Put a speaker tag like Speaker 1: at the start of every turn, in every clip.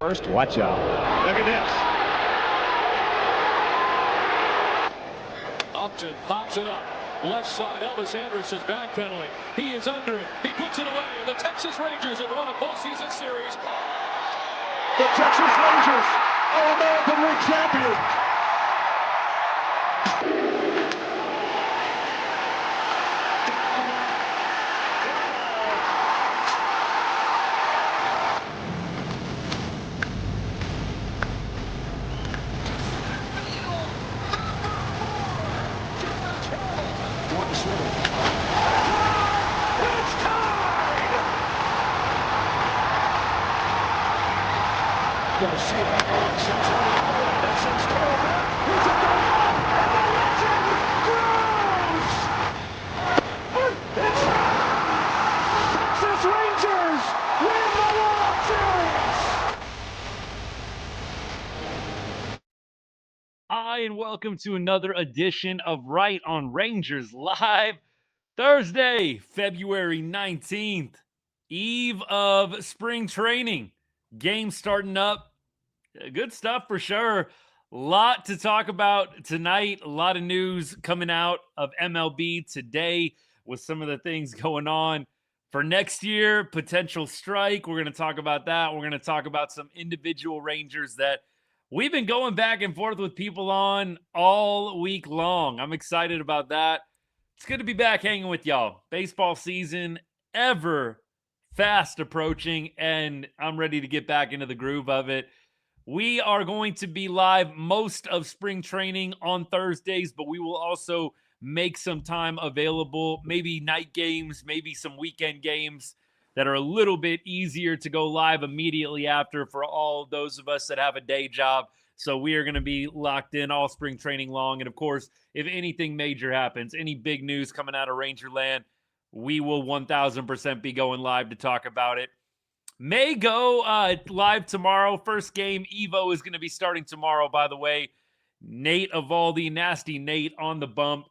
Speaker 1: First, watch out.
Speaker 2: Look at this. Upton pops it up. Left side, Elvis Anderson's back penalty. He is under it. He puts it away. The Texas Rangers have won a postseason series.
Speaker 3: The Texas Rangers are American League champions.
Speaker 4: And welcome to another edition of Right on Rangers Live. Thursday, February 19th, eve of spring training. Game starting up. Good stuff for sure. Lot to talk about tonight. A lot of news coming out of MLB today with some of the things going on for next year. Potential strike. We're going to talk about that. We're going to talk about some individual Rangers that we've been going back and forth with people on all week long. I'm excited about that. It's good to be back hanging with y'all. Baseball season ever fast approaching, and I'm ready to get back into the groove of it. We are going to be live most of spring training on Thursdays, but we will also make some time available, maybe night games, maybe some weekend games that are a little bit easier to go live immediately after for all those of us that have a day job. So we are going to be locked in all spring training long. And of course, if anything major happens, any big news coming out of Rangerland, we will 1000% be going live to talk about it. May go live tomorrow. First game, Evo is going to be starting tomorrow, by the way. Nate Eovaldi, Nasty Nate on the bump.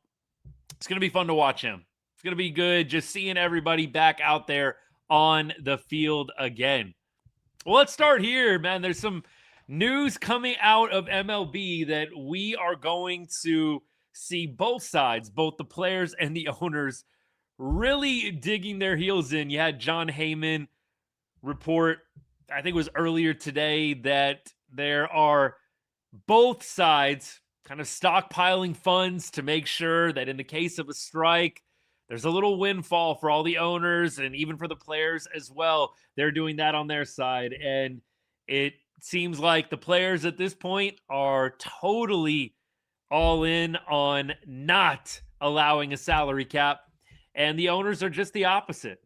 Speaker 4: It's going to be fun to watch him. It's going to be good just seeing everybody back out there on the field again. Well, let's start here, man. There's some news coming out of MLB that we are going to see both sides, both the players and the owners, really digging their heels in. You had John Heyman report, I think it was earlier today, that there are both sides kind of stockpiling funds to make sure that in the case of a strike, there's a little windfall for all the owners and even for the players as well. They're doing that on their side. And it seems like the players at this point are totally all in on not allowing a salary cap. And the owners are just the opposite.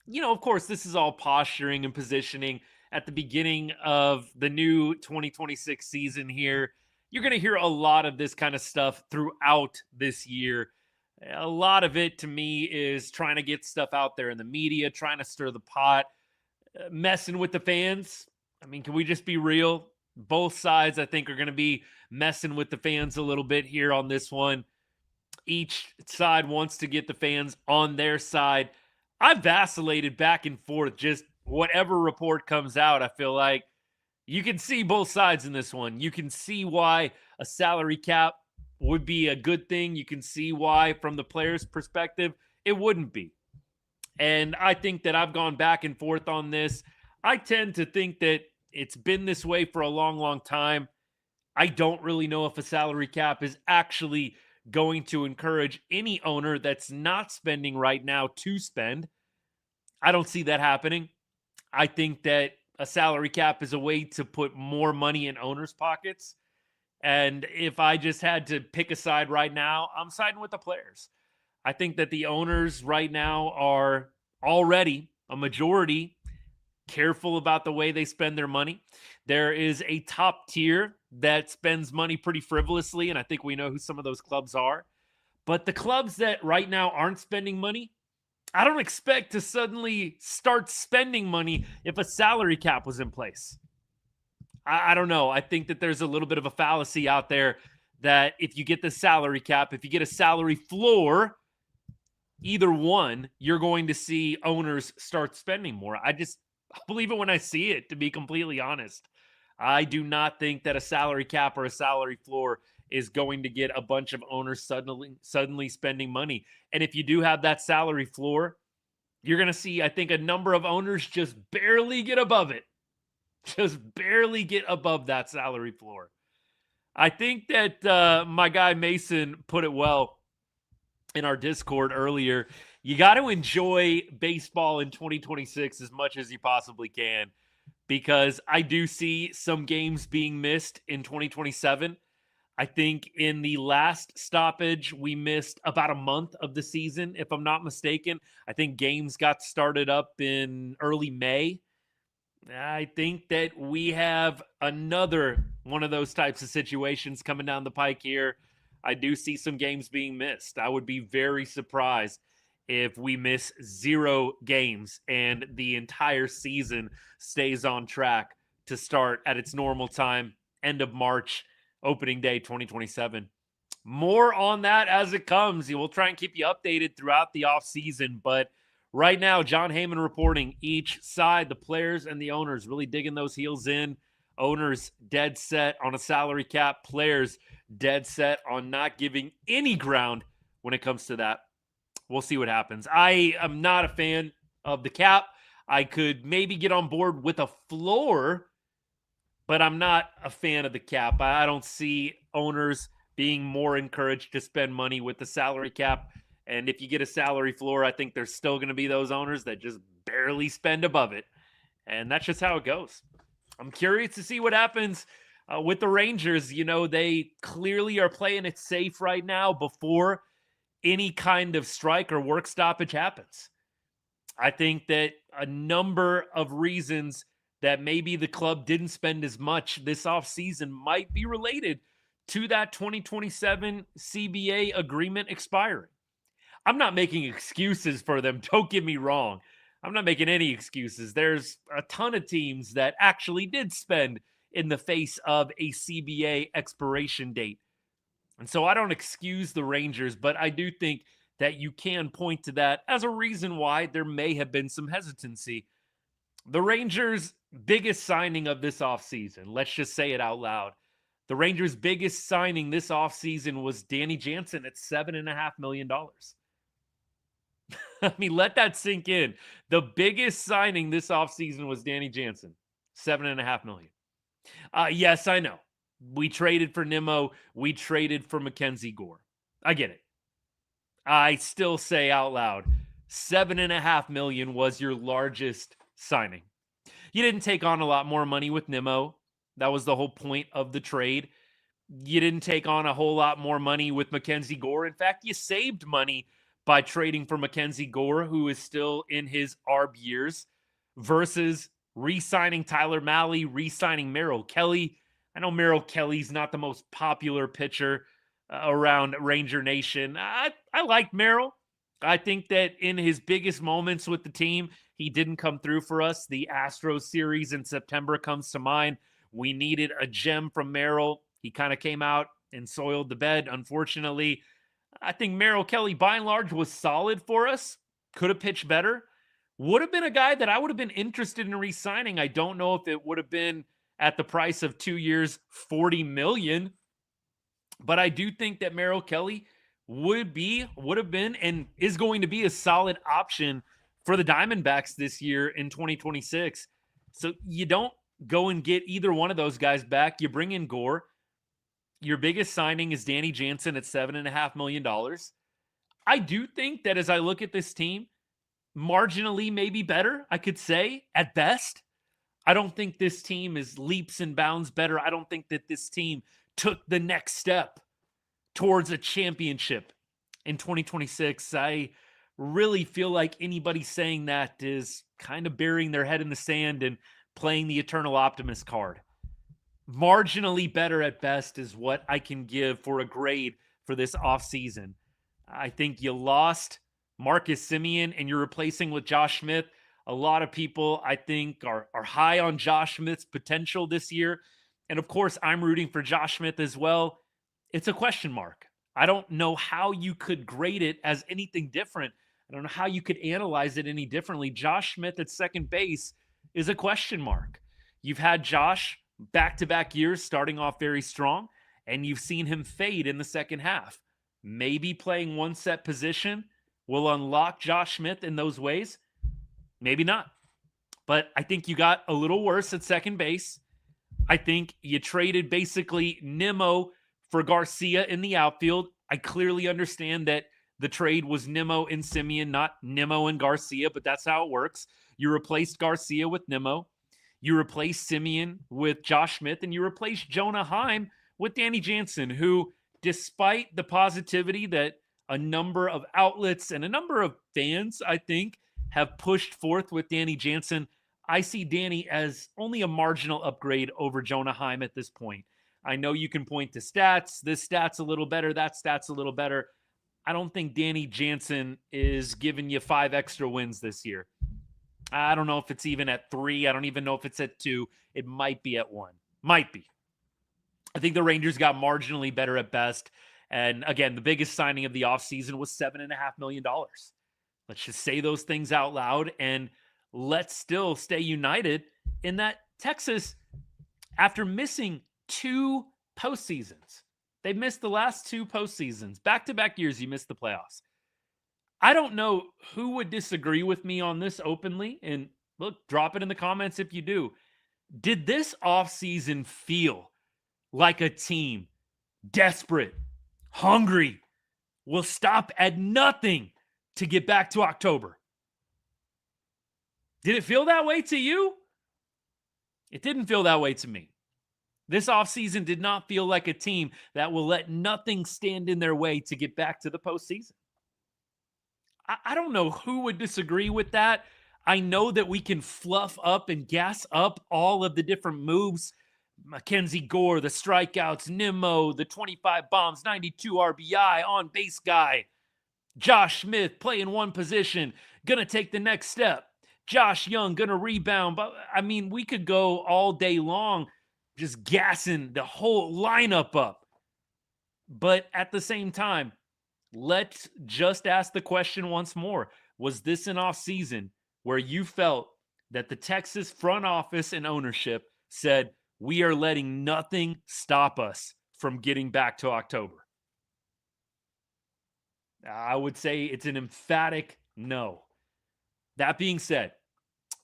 Speaker 4: You know, of course, this is all posturing and positioning at the beginning of the new 2026 season here. You're going to hear a lot of this kind of stuff throughout this year. A lot of it, to me, is trying to get stuff out there in the media, trying to stir the pot, messing with the fans. I mean, can we just be real? Both sides, I think, are going to be messing with the fans a little bit here on this one. Each side wants to get the fans on their side. I've vacillated back and forth. Just whatever report comes out, I feel like you can see both sides in this one. You can see why a salary cap would be a good thing. You can see why, from the player's perspective, it wouldn't be. And I think that I've gone back and forth on this. I tend to think that it's been this way for a long, long time. I don't really know if a salary cap is actually going to encourage any owner that's not spending right now to spend. I don't see that happening. I think that a salary cap is a way to put more money in owners' pockets. And if I just had to pick a side right now, I'm siding with the players. I think that the owners right now are already a majority careful about the way they spend their money. There is a top tier that spends money pretty frivolously, and I think we know who some of those clubs are. But the clubs that right now aren't spending money, I don't expect to suddenly start spending money if a salary cap was in place. I don't know. I think that there's a little bit of a fallacy out there that if you get the salary cap, if you get a salary floor, either one, you're going to see owners start spending more. I believe it when I see it, to be completely honest. I do not think that a salary cap or a salary floor is going to get a bunch of owners suddenly spending money. And if you do have that salary floor, you're going to see, I think, a number of owners just barely get above it. Just barely get above that salary floor. I think that my guy Mason put it well in our Discord earlier. You got to enjoy baseball in 2026 as much as you possibly can, because I do see some games being missed in 2027. I think in the last stoppage, we missed about a month of the season, if I'm not mistaken. I think games got started up in early May. I think that we have another one of those types of situations coming down the pike here. I do see some games being missed. I would be very surprised if we miss 0 games and the entire season stays on track to start at its normal time, end of March, opening day 2027. More on that as it comes. We'll try and keep you updated throughout the offseason, but right now, John Heyman reporting each side, the players and the owners really digging those heels in. Owners dead set on a salary cap. Players dead set on not giving any ground when it comes to that. We'll see what happens. I am not a fan of the cap. I could maybe get on board with a floor, but I'm not a fan of the cap. I don't see owners being more encouraged to spend money with the salary cap. And if you get a salary floor, I think there's still going to be those owners that just barely spend above it. And that's just how it goes. I'm curious to see what happens with the Rangers. You know, they clearly are playing it safe right now before any kind of strike or work stoppage happens. I think that a number of reasons that maybe the club didn't spend as much this offseason might be related to that 2027 CBA agreement expiring. I'm not making excuses for them. Don't get me wrong. I'm not making any excuses. There's a ton of teams that actually did spend in the face of a CBA expiration date. And so I don't excuse the Rangers, but I do think that you can point to that as a reason why there may have been some hesitancy. The Rangers' biggest signing of this offseason, let's just say it out loud. The Rangers' biggest signing this offseason was Danny Jansen at $7.5 million. I mean, let that sink in. The biggest signing this offseason was Danny Jansen, $7.5 million. Yes, I know. We traded for Nimmo. We traded for Mackenzie Gore. I get it. I still say out loud, $7.5 million was your largest signing. You didn't take on a lot more money with Nimmo. That was the whole point of the trade. You didn't take on a whole lot more money with Mackenzie Gore. In fact, you saved money by trading for Mackenzie Gore, who is still in his ARB years, versus re-signing Tyler Mahle, re-signing Merrill Kelly. I know Merrill Kelly's not the most popular pitcher around Ranger Nation. I like Merrill. I think that in his biggest moments with the team, he didn't come through for us. The Astros series in September comes to mind. We needed a gem from Merrill. He kind of came out and soiled the bed, unfortunately. I think Merrill Kelly, by and large, was solid for us. Could have pitched better. Would have been a guy that I would have been interested in re-signing. I don't know if it would have been at the price of 2 years, $40 million. But I do think that Merrill Kelly would have been, and is going to be a solid option for the Diamondbacks this year in 2026. So you don't go and get either one of those guys back. You bring in Gore. Your biggest signing is Danny Jansen at $7.5 million. I do think that as I look at this team, marginally maybe better, I could say, at best. I don't think this team is leaps and bounds better. I don't think that this team took the next step towards a championship in 2026. I really feel like anybody saying that is kind of burying their head in the sand and playing the eternal optimist card. Marginally better at best is what I can give for a grade for this offseason. I think you lost Marcus Semien and you're replacing with Josh Smith. A lot of people, I think, are high on Josh Smith's potential this year. And of course, I'm rooting for Josh Smith as well. It's a question mark. I don't know how you could grade it as anything different. I don't know how you could analyze it any differently. Josh Smith at second base is a question mark. You've had Josh back-to-back years starting off very strong, and you've seen him fade in the second half. Maybe playing one set position will unlock Josh Smith in those ways. Maybe not. But I think you got a little worse at second base. I think you traded basically Nimmo for Garcia in the outfield. I clearly understand that the trade was Nimmo and Semien, not Nimmo and Garcia, but that's how it works. You replaced Garcia with Nimmo. You replaced Semien with Josh Smith, and you replaced Jonah Heim with Danny Jansen, who, despite the positivity that a number of outlets and a number of fans, I think, have pushed forth with Danny Jansen, I see Danny as only a marginal upgrade over Jonah Heim at this point. I know you can point to stats. This stat's a little better. That stat's a little better. I don't think Danny Jansen is giving you 5 extra wins this year. I don't know if it's even at 3. I don't even know if it's at 2. It might be at 1. Might be. I think the Rangers got marginally better at best. And again, the biggest signing of the offseason was $7.5 million. Let's just say those things out loud, and let's still stay united in that Texas, after missing 2 postseasons, they missed the last 2 postseasons. Back-to-back years, you missed the playoffs. I don't know who would disagree with me on this openly, and look, drop it in the comments if you do. Did this offseason feel like a team desperate, hungry, will stop at nothing to get back to October? Did it feel that way to you? It didn't feel that way to me. This offseason did not feel like a team that will let nothing stand in their way to get back to the postseason. I don't know who would disagree with that. I know that we can fluff up and gas up all of the different moves. Mackenzie Gore, the strikeouts, Nimmo, the 25 bombs, 92 RBI, on base guy. Josh Smith playing one position, gonna take the next step. Josh Jung gonna rebound. But I mean, we could go all day long just gassing the whole lineup up. But at the same time, let's just ask the question once more. Was this an offseason where you felt that the Texas front office and ownership said, we are letting nothing stop us from getting back to October? I would say it's an emphatic no. That being said,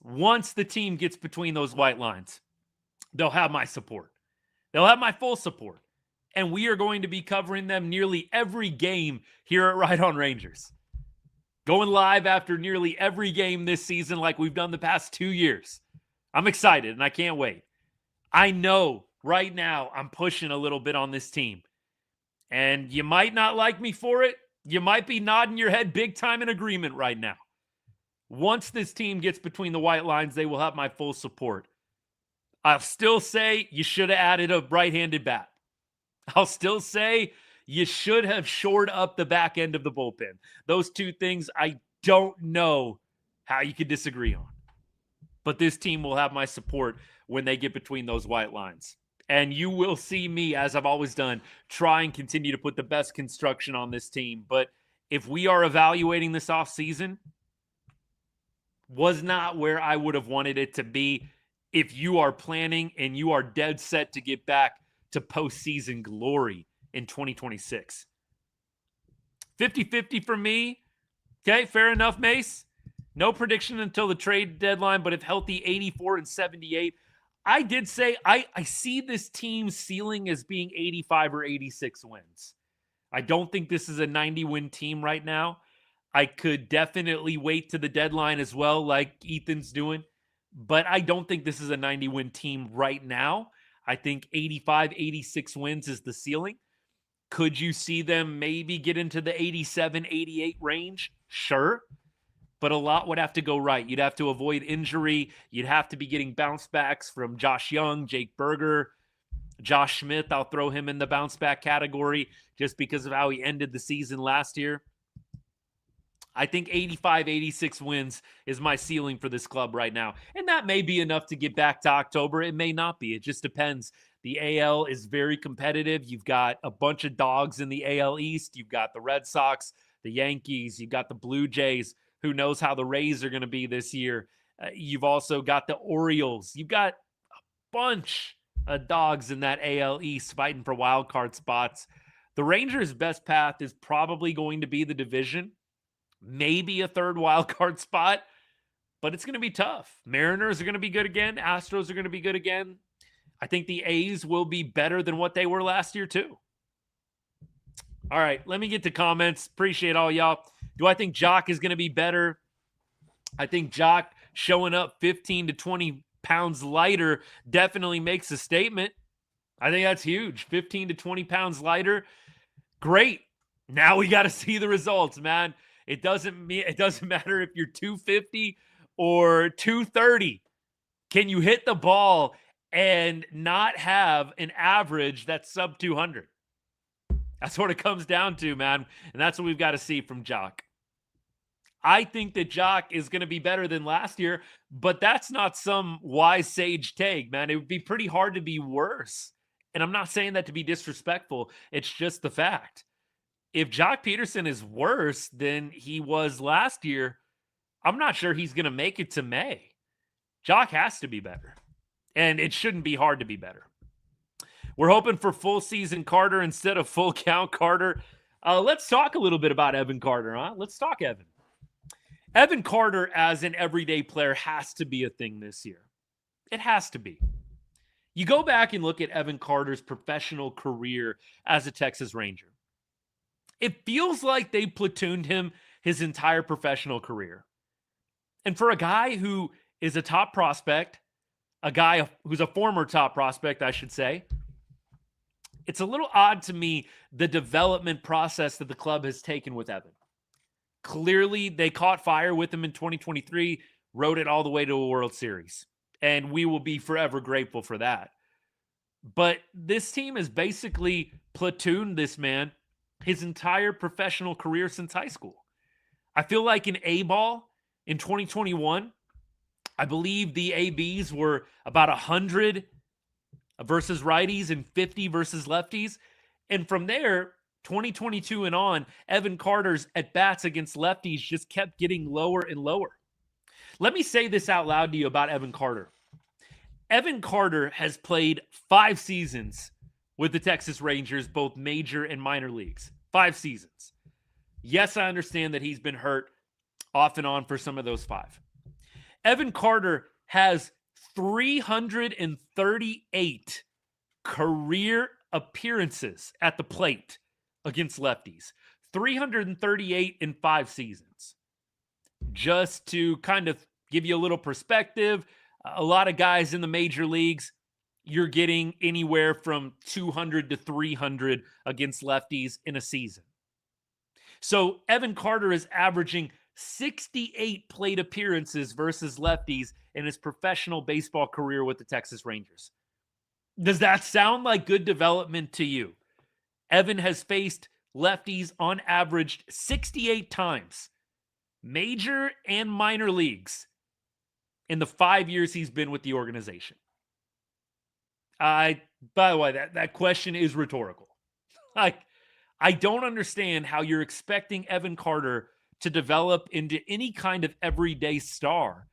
Speaker 4: once the team gets between those white lines, they'll have my support. They'll have my full support. And we are going to be covering them nearly every game here at Right On Rangers. Going live after nearly every game this season like we've done the past 2 years. I'm excited and I can't wait. I know right now I'm pushing a little bit on this team. And you might not like me for it. You might be nodding your head big time in agreement right now. Once this team gets between the white lines, they will have my full support. I'll still say you should have added a right-handed bat. I'll still say you should have shored up the back end of the bullpen. Those 2 things I don't know how you could disagree on. But this team will have my support when they get between those white lines. And you will see me, as I've always done, try and continue to put the best construction on this team. But if we are evaluating this offseason, was not where I would have wanted it to be if you are planning and you are dead set to get back to postseason glory in 2026. 50-50 for me. Okay, fair enough, Mace. No prediction until the trade deadline, but if healthy, 84 and 78. I did say I see this team's ceiling as being 85 or 86 wins. I don't think this is a 90-win team right now. I could definitely wait to the deadline as well, like Ethan's doing. But I don't think this is a 90-win team right now. I think 85, 86 wins is the ceiling. Could you see them maybe get into the 87, 88 range? Sure. But a lot would have to go right. You'd have to avoid injury. You'd have to be getting bounce backs from Josh Jung, Jake Berger, Josh Smith. I'll throw him in the bounce back category just because of how he ended the season last year. I think 85, 86 wins is my ceiling for this club right now. And that may be enough to get back to October. It may not be. It just depends. The AL is very competitive. You've got a bunch of dogs in the AL East. You've got the Red Sox, the Yankees. You've got the Blue Jays. Who knows how the Rays are going to be this year. You've also got the Orioles. You've got a bunch dogs in that AL East fighting for wild card spots. The Rangers' best path is probably going to be the division, maybe a third wild card spot, but it's going to be tough. Mariners are going to be good again. Astros are going to be good again. I think the A's will be better than what they were last year, too. All right, let me get to comments. Appreciate all y'all. Do I think Jock is going to be better? I think Jock showing up 15 to 20 pounds lighter definitely makes a statement. I think that's huge. 15 to 20 pounds lighter. Great. Now we got to see the results, man. It doesn't matter if you're 250 or 230. Can you hit the ball and not have an average that's sub 200? That's what it comes down to, man. And that's what we've got to see from Jock. I think that Jock is going to be better than last year, but that's not some wise sage take, man. It would be pretty hard to be worse. And I'm not saying that to be disrespectful. It's just the fact. If Jock Peterson is worse than he was last year, I'm not sure he's going to make it to May. Jock has to be better. And it shouldn't be hard to be better. We're hoping for full season Carter instead of full count Carter. Let's talk a little bit about Evan Carter, huh? Let's talk Evan. Evan Carter as an everyday player has to be a thing this year. It has to be. You go back and look at Evan Carter's professional career as a Texas Ranger. It feels like they platooned him his entire professional career. And for a guy who is a top prospect, a guy who's a former top prospect, I should say, it's a little odd to me, the development process that the club has taken with Evan. Clearly, they caught fire with him in 2023, rode it all the way to a World Series. And we will be forever grateful for that. But this team has basically platooned this man his entire professional career since high school. I feel like in A-ball in 2021, I believe the ABs were about 100 versus righties and 50 versus lefties. And from there, 2022 and on, Evan Carter's at-bats against lefties just kept getting lower and lower. Let me say this out loud to you about Evan Carter. Evan Carter has played 5 seasons with the Texas Rangers, both major and minor leagues. 5 seasons. Yes, I understand that he's been hurt off and on for some of those 5. Evan Carter has 338 career appearances at the plate against lefties. 338 in 5 seasons. Just to kind of give you a little perspective, a lot of guys in the major leagues, you're getting anywhere from 200 to 300 against lefties in a season. So Evan Carter is averaging 68 plate appearances versus lefties in his professional baseball career with the Texas Rangers. Does that sound like good development to you? Evan has faced lefties on average 68 times, major and minor leagues, in the 5 years he's been with the organization. By the way, that question is rhetorical. I don't understand how you're expecting Evan Carter to develop into any kind of everyday star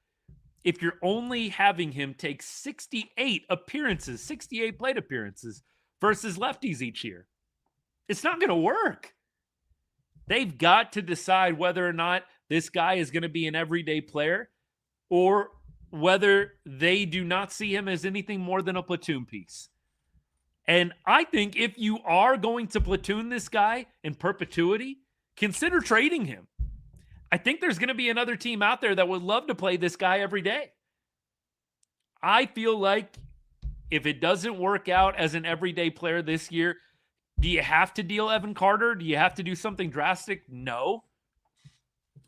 Speaker 4: if you're only having him take 68 appearances, 68 plate appearances versus lefties each year. It's not going to work. They've got to decide whether or not this guy is going to be an everyday player or whether they do not see him as anything more than a platoon piece. And I think if you are going to platoon this guy in perpetuity, consider trading him. I think there's going to be another team out there that would love to play this guy every day. I feel like if it doesn't work out as an everyday player this year, do you have to deal Evan Carter? Do you have to do something drastic? No.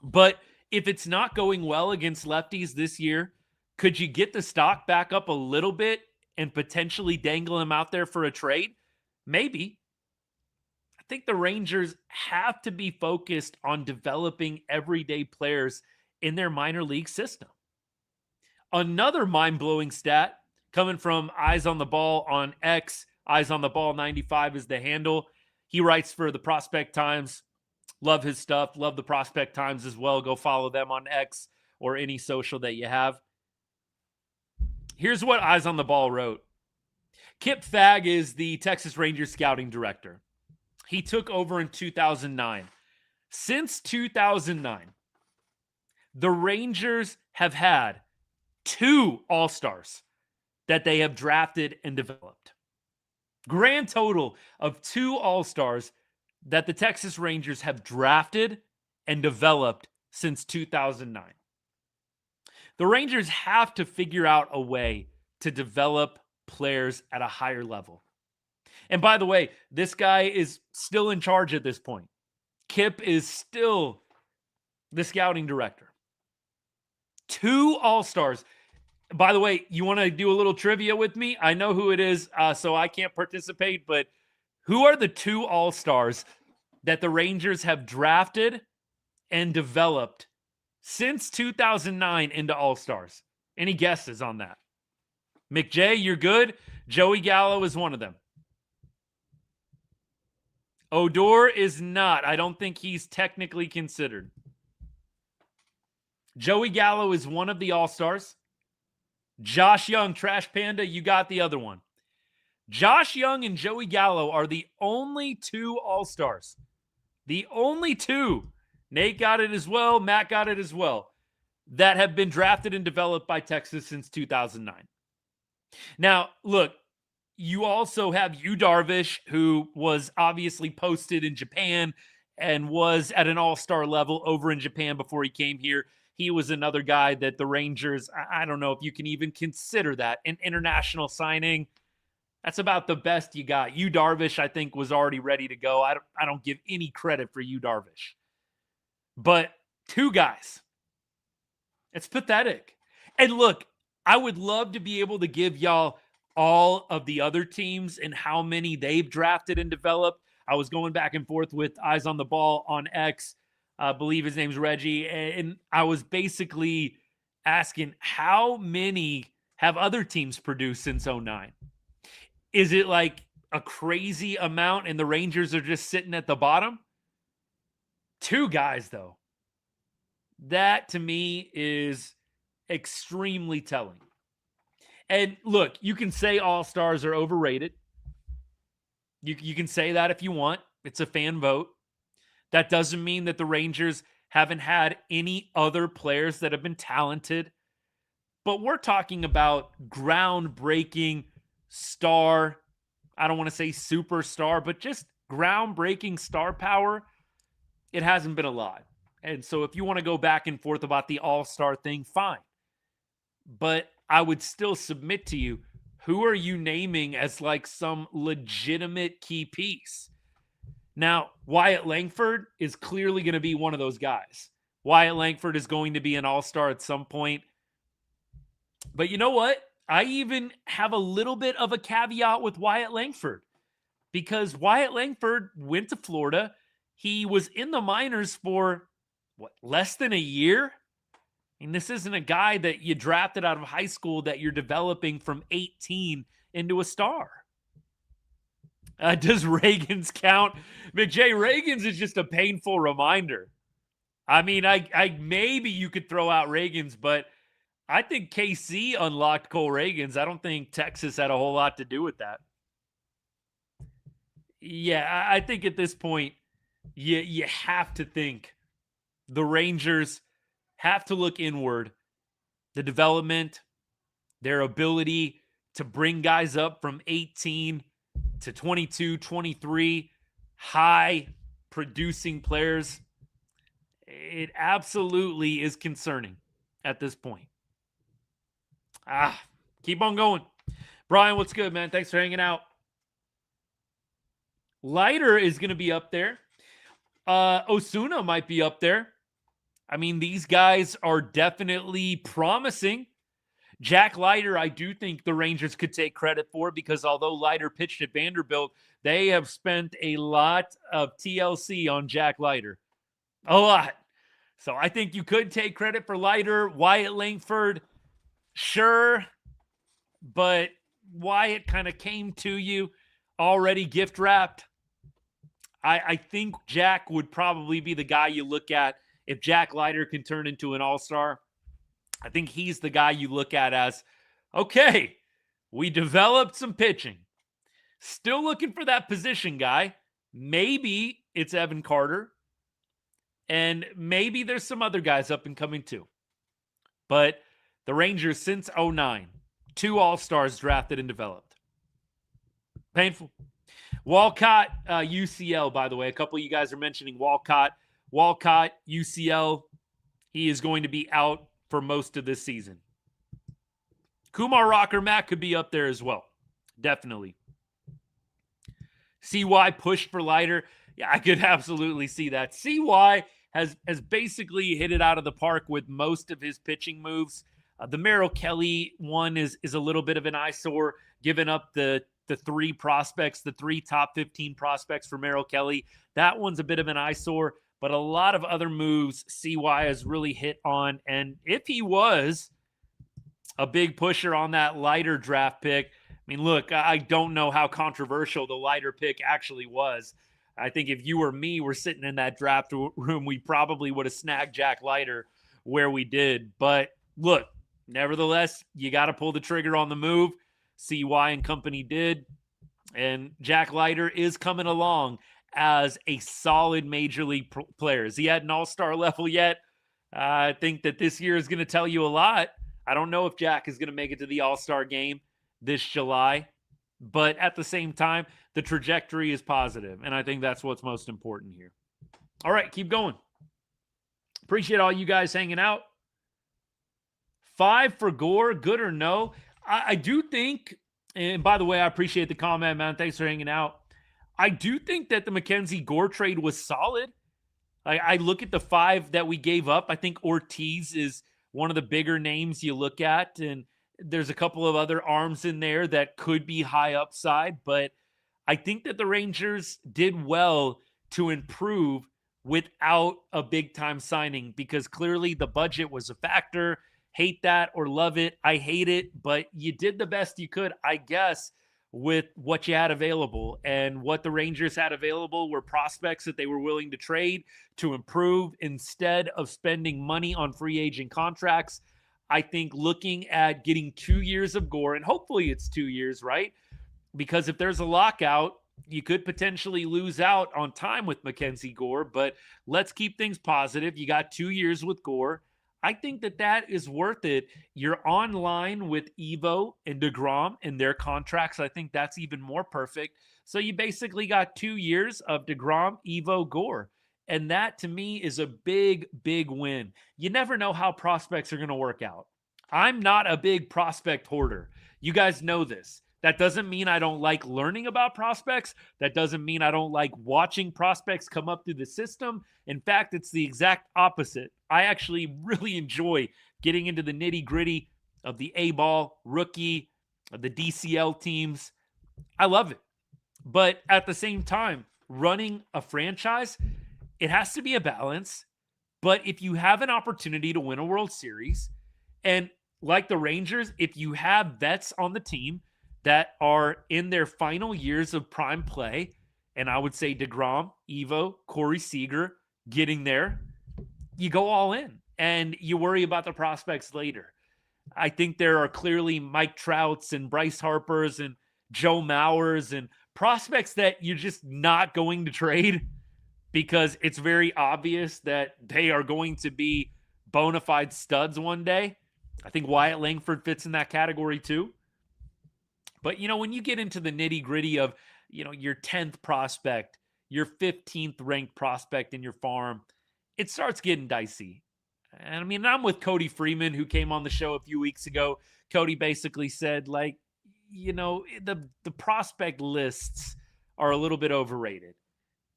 Speaker 4: But if it's not going well against lefties this year, could you get the stock back up a little bit and potentially dangle him out there for a trade? Maybe. I think the Rangers have to be focused on developing everyday players in their minor league system. Another mind-blowing stat coming from Eyes on the Ball on X. Eyes on the Ball 95 is the handle. He writes for the Prospect Times. Love his stuff. Love the Prospect Times as well. Go follow them on X or any social that you have. Here's what Eyes on the Ball wrote. Kip Fagg is the Texas Rangers scouting director. He took over in 2009. Since 2009, the Rangers have had 2 All-Stars that they have drafted and developed. Grand total of 2 All-Stars that the Texas Rangers have drafted and developed since 2009. The Rangers have to figure out a way to develop players at a higher level. And by the way, this guy is still in charge at this point. Kip is still the scouting director. 2 All-Stars. By the way, you want to do a little trivia with me? I know who it is, so I can't participate, but who are the 2 All-Stars that the Rangers have drafted and developed since 2009 into All-Stars? Any guesses on that? McJ, you're good. Joey Gallo is one of them. Odor is not. I don't think he's technically considered. Joey Gallo is one of the All-Stars. Josh Jung, Trash Panda, you got the other one. Josh Jung and Joey Gallo are the only 2 All-Stars. The only 2. Nate got it as well. Matt got it as well. That have been drafted and developed by Texas since 2009. Now, look, you also have Yu Darvish, who was obviously posted in Japan and was at an all-star level over in Japan before he came here. He was another guy that the Rangers, I don't know if you can even consider that an international signing. That's about the best you got. Yu Darvish, I think, was already ready to go. I don't give any credit for Yu Darvish. But 2 guys. It's pathetic. And look, I would love to be able to give y'all all of the other teams and how many they've drafted and developed. I was going back and forth with Eyes on the Ball on X. I believe his name's Reggie. And I was basically asking, how many have other teams produced since 2009? Is it like a crazy amount and the Rangers are just sitting at the bottom? 2 guys, though. That, to me, is extremely telling. And look, you can say All-Stars are overrated. You can say that if you want. It's a fan vote. That doesn't mean that the Rangers haven't had any other players that have been talented. But we're talking about groundbreaking star. I don't want to say superstar, but just groundbreaking star power. It hasn't been a lot. And so if you want to go back and forth about the all-star thing, fine. But I would still submit to you, who are you naming as like some legitimate key piece? Now, Wyatt Langford is clearly going to be one of those guys. Wyatt Langford is going to be an all-star at some point. But you know what? I even have a little bit of a caveat with Wyatt Langford, because Wyatt Langford went to Florida. He was in the minors for, less than a year? I mean, this isn't a guy that you drafted out of high school that you're developing from 18 into a star. Does Reagan's count? McJ, Reagan's is just a painful reminder. I mean, I maybe you could throw out Reagan's, but I think KC unlocked Cole Reagan's. I don't think Texas had a whole lot to do with that. Yeah, I think at this point, you have to think the Rangers have to look inward. The development, their ability to bring guys up from 18 to 22, 23, high producing players. It absolutely is concerning at this point. Keep on going. Brian, what's good, man? Thanks for hanging out. Leiter is going to be up there. Osuna might be up there. I mean, these guys are definitely promising. Jack Leiter, I do think the Rangers could take credit for, because although Leiter pitched at Vanderbilt, they have spent a lot of TLC on Jack Leiter. A lot. So I think you could take credit for Leiter. Wyatt Langford, sure. But Wyatt kind of came to you already gift wrapped. I think Jack would probably be the guy you look at. If Jack Leiter can turn into an all-star, I think he's the guy you look at as, okay, we developed some pitching. Still looking for that position guy. Maybe it's Evan Carter. And maybe there's some other guys up and coming too. But the Rangers, since 2009, 2 All-Stars drafted and developed. Painful. Walcott, UCL, by the way. A couple of you guys are mentioning Walcott. Walcott, UCL, he is going to be out for most of this season. Kumar Rocker Matt could be up there as well. Definitely. CY pushed for Leiter. Yeah, I could absolutely see that. CY has basically hit it out of the park with most of his pitching moves. The Merrill Kelly one is a little bit of an eyesore, giving up the 3 prospects, the 3 top 15 prospects for Merrill Kelly. That one's a bit of an eyesore, but a lot of other moves CY has really hit on. And if he was a big pusher on that Leiter draft pick, I mean, look, I don't know how controversial the Leiter pick actually was. I think if you or me were sitting in that draft room, we probably would have snagged Jack Leiter where we did. But look, nevertheless, you got to pull the trigger on the move. CY and company did. And Jack Leiter is coming along as a solid major league player. Is he at an all-star level yet? I think that this year is going to tell you a lot. I don't know if Jack is going to make it to the all-star game this July. But at the same time, the trajectory is positive, and I think that's what's most important here. All right, keep going. Appreciate all you guys hanging out. 5 for Gore, good or no? I do think, and by the way, I appreciate the comment, man. Thanks for hanging out. I do think that the Mackenzie Gore trade was solid. I look at the 5 that we gave up. I think Ortiz is one of the bigger names you look at, and there's a couple of other arms in there that could be high upside, but I think that the Rangers did well to improve without a big-time signing because clearly the budget was a factor. Hate that or love it. I hate it, but you did the best you could, I guess, with what you had available. And what the Rangers had available were prospects that they were willing to trade to improve instead of spending money on free agent contracts. I think looking at getting 2 years of Gore, and hopefully it's 2 years, right? Because if there's a lockout, you could potentially lose out on time with Mackenzie Gore, but let's keep things positive. You got 2 years with Gore. I think that is worth it. You're on line with Evo and DeGrom and their contracts. I think that's even more perfect. So you basically got 2 years of DeGrom, Evo, Gore. And that, to me, is a big, big win. You never know how prospects are going to work out. I'm not a big prospect hoarder. You guys know this. That doesn't mean I don't like learning about prospects. That doesn't mean I don't like watching prospects come up through the system. In fact, it's the exact opposite. I actually really enjoy getting into the nitty-gritty of the A-ball, rookie, of the DCL teams. I love it. But at the same time, running a franchise, it has to be a balance. But if you have an opportunity to win a World Series, and like the Rangers, if you have vets on the team that are in their final years of prime play, and I would say DeGrom, Evo, Corey Seager getting there, you go all in and you worry about the prospects later. I think there are clearly Mike Trouts and Bryce Harpers and Joe Mauers and prospects that you're just not going to trade because it's very obvious that they are going to be bona fide studs one day. I think Wyatt Langford fits in that category too. But, when you get into the nitty gritty of, your 10th prospect, your 15th ranked prospect in your farm, it starts getting dicey. And I mean, I'm with Cody Freeman, who came on the show a few weeks ago. Cody basically said, the prospect lists are a little bit overrated.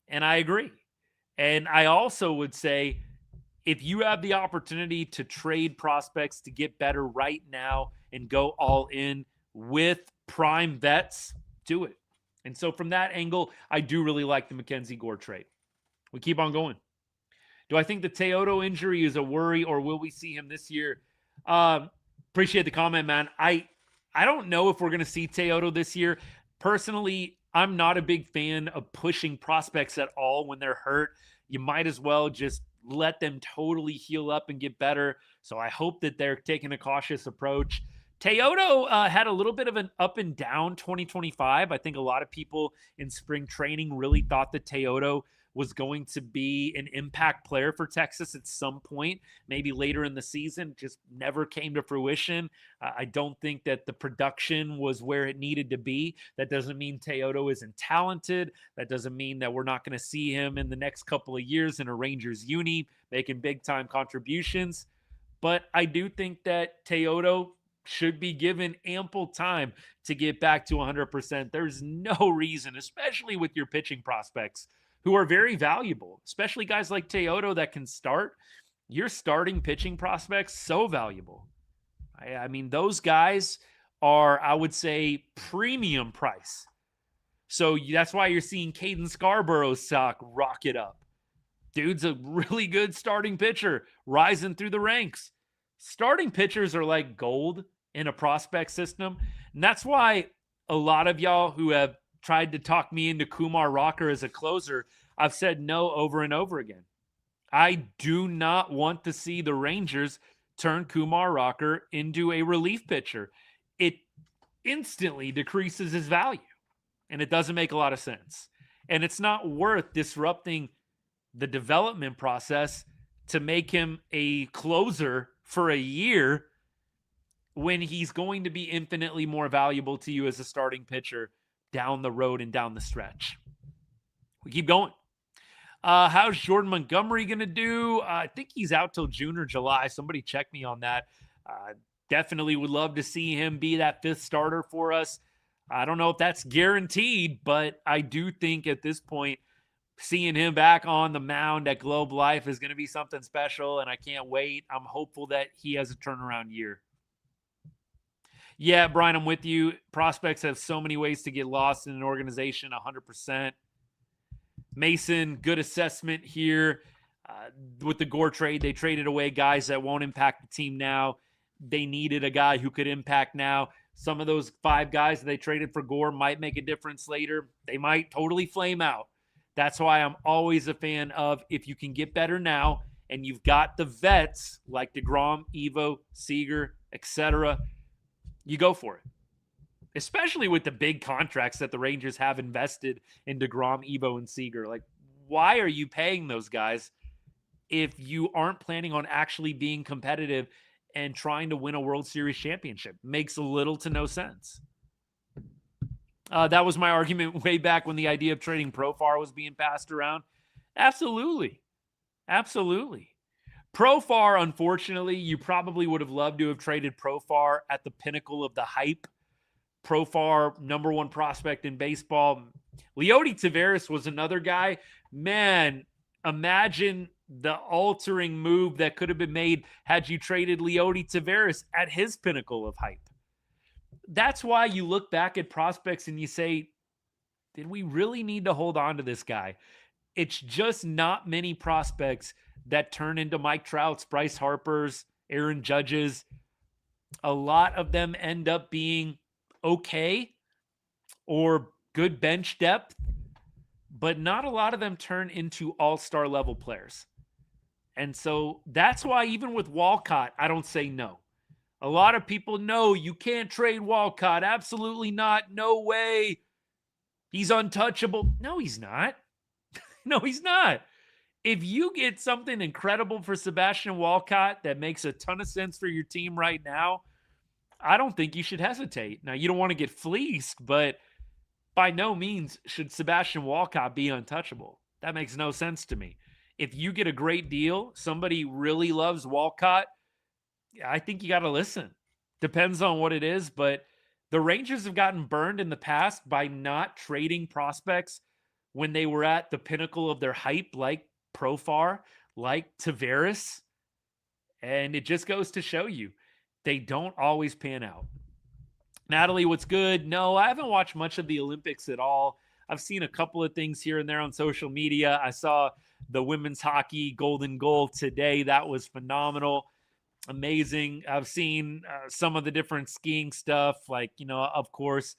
Speaker 4: And I agree. And I also would say, if you have the opportunity to trade prospects to get better right now and go all in with prime vets, do it. And so from that angle, I do really like the Mackenzie Gore trade. We keep on going. Do I think the Teodo injury is a worry, or will we see him this year? Appreciate the comment, man. I don't know if we're going to see Teodo this year. Personally, I'm not a big fan of pushing prospects at all when they're hurt. You might as well just let them totally heal up and get better. So I hope that they're taking a cautious approach. Teodo had a little bit of an up and down 2025. I think a lot of people in spring training really thought that Teodo was going to be an impact player for Texas at some point, maybe later in the season. Just never came to fruition. I don't think that the production was where it needed to be. That doesn't mean Teodo isn't talented. That doesn't mean that we're not going to see him in the next couple of years in a Rangers uni making big time contributions. But I do think that Teodo should be given ample time to get back to 100%. There's no reason, especially with your pitching prospects who are very valuable, especially guys like Teodo that can start. Your starting pitching prospects, so valuable. I mean, those guys are, I would say, premium price. So that's why you're seeing Caden Scarborough's stock rocket up. Dude's a really good starting pitcher, rising through the ranks. Starting pitchers are like gold in a prospect system. And that's why a lot of y'all who have tried to talk me into Kumar Rocker as a closer, I've said no over and over again. I do not want to see the Rangers turn Kumar Rocker into a relief pitcher. It instantly decreases his value, and it doesn't make a lot of sense. And it's not worth disrupting the development process to make him a closer for a year when he's going to be infinitely more valuable to you as a starting pitcher down the road and down the stretch. We keep going. How's Jordan Montgomery going to do? I think he's out till June or July. Somebody check me on that. Definitely would love to see him be that fifth starter for us. I don't know if that's guaranteed, but I do think at this point, seeing him back on the mound at Globe Life is going to be something special, and I can't wait. I'm hopeful that he has a turnaround year. Yeah, Brian, I'm with you. Prospects have so many ways to get lost in an organization, 100%. Mason, good assessment here. With the Gore trade, they traded away guys that won't impact the team now. They needed a guy who could impact now. Some of those 5 guys that they traded for Gore might make a difference later. They might totally flame out. That's why I'm always a fan of, if you can get better now and you've got the vets like DeGrom, Evo, Seager, etc., you go for it. Especially with the big contracts that the Rangers have invested in DeGrom, Evo, and Seager. Like, why are you paying those guys if you aren't planning on actually being competitive and trying to win a World Series championship? Makes little to no sense. That was my argument way back when the idea of trading Profar was being passed around. Absolutely. Absolutely. Profar, unfortunately, you probably would have loved to have traded Profar at the pinnacle of the hype. Profar, number 1 prospect in baseball. Leody Taveras was another guy. Man, imagine the altering move that could have been made had you traded Leody Taveras at his pinnacle of hype. That's why you look back at prospects and you say, did we really need to hold on to this guy? It's just not many prospects that turn into Mike Trouts, Bryce Harpers, Aaron Judges. A lot of them end up being okay or good bench depth, but not a lot of them turn into all-star level players. And so that's why even with Walcott, I don't say no. A lot of people know you can't trade Walcott. Absolutely not. No way. He's untouchable. No, he's not. No, he's not. If you get something incredible for Sebastian Walcott that makes a ton of sense for your team right now, I don't think you should hesitate. Now, you don't want to get fleeced, but by no means should Sebastian Walcott be untouchable. That makes no sense to me. If you get a great deal, somebody really loves Walcott, I think you got to listen. Depends on what it is, but the Rangers have gotten burned in the past by not trading prospects when they were at the pinnacle of their hype, like Profar, like Taveras. And it just goes to show you, they don't always pan out. Natalie, what's good? No, I haven't watched much of the Olympics at all. I've seen a couple of things here and there on social media. I saw the women's hockey golden goal today. That was phenomenal. Amazing. I've seen some of the different skiing stuff, like, of course,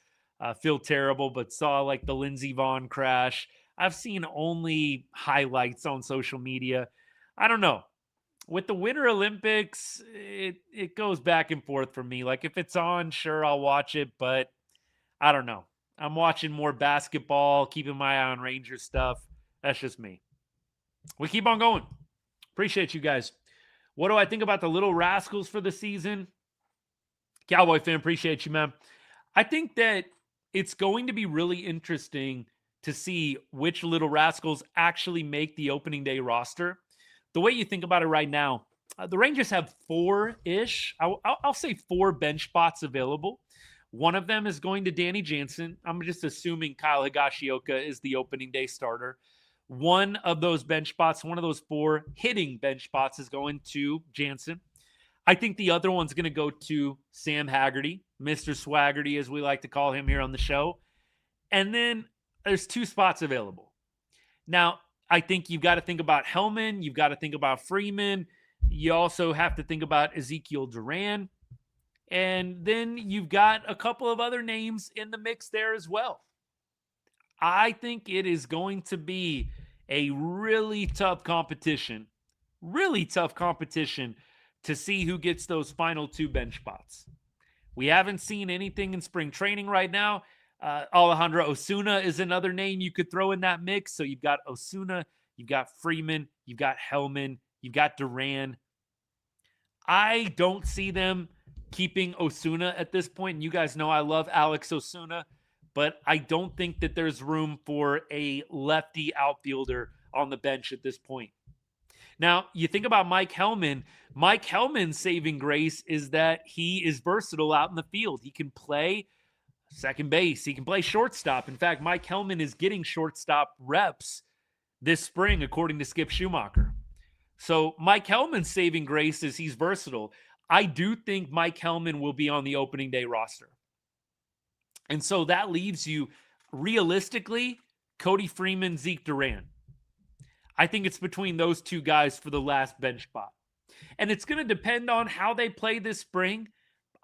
Speaker 4: feel terrible, but saw like the Lindsey Vonn crash. I've seen only highlights on social media. I don't know. with the Winter Olympics, it goes back and forth for me. Like if it's on, sure, I'll watch it, but I don't know. I'm watching more basketball, keeping my eye on Rangers stuff. That's just me. We keep on going. Appreciate you guys. What do I think about the Little Rascals for the season? Cowboy fan, appreciate you, man. I think that it's going to be really interesting to see which Little Rascals actually make the opening day roster. The way you think about it right now, the Rangers have four-ish, I'll say 4 bench spots available. One of them is going to Danny Jansen. I'm just assuming Kyle Higashioka is the opening day starter. One of those bench spots, one of those 4 hitting bench spots is going to Jansen. I think the other one's going to go to Sam Haggerty, Mr. Swaggerty, as we like to call him here on the show. And then there's 2 spots available. Now, I think you've got to think about Heyman. You've got to think about Freeman. You also have to think about Ezekiel Duran. And then you've got a couple of other names in the mix there as well. I think it is going to be a really tough competition to see who gets those final 2 bench spots. We haven't seen anything in spring training right now. Alejandro Osuna is another name you could throw in that mix. So you've got Osuna, you've got Freeman, you've got Heyman, you've got Duran. I don't see them keeping Osuna at this point. And you guys know I love Alex Osuna, but I don't think that there's room for a lefty outfielder on the bench at this point. Now, you think about Mike Heyman. Mike Heyman's saving grace is that he is versatile out in the field. He can play second base. He can play shortstop. In fact, Mike Heyman is getting shortstop reps this spring, according to Skip Schumacher. So Mike Heyman's saving grace is he's versatile. I do think Mike Heyman will be on the opening day roster. And so that leaves you, realistically, Cody Freeman, Zeke Duran. I think it's between those 2 guys for the last bench spot. And it's going to depend on how they play this spring.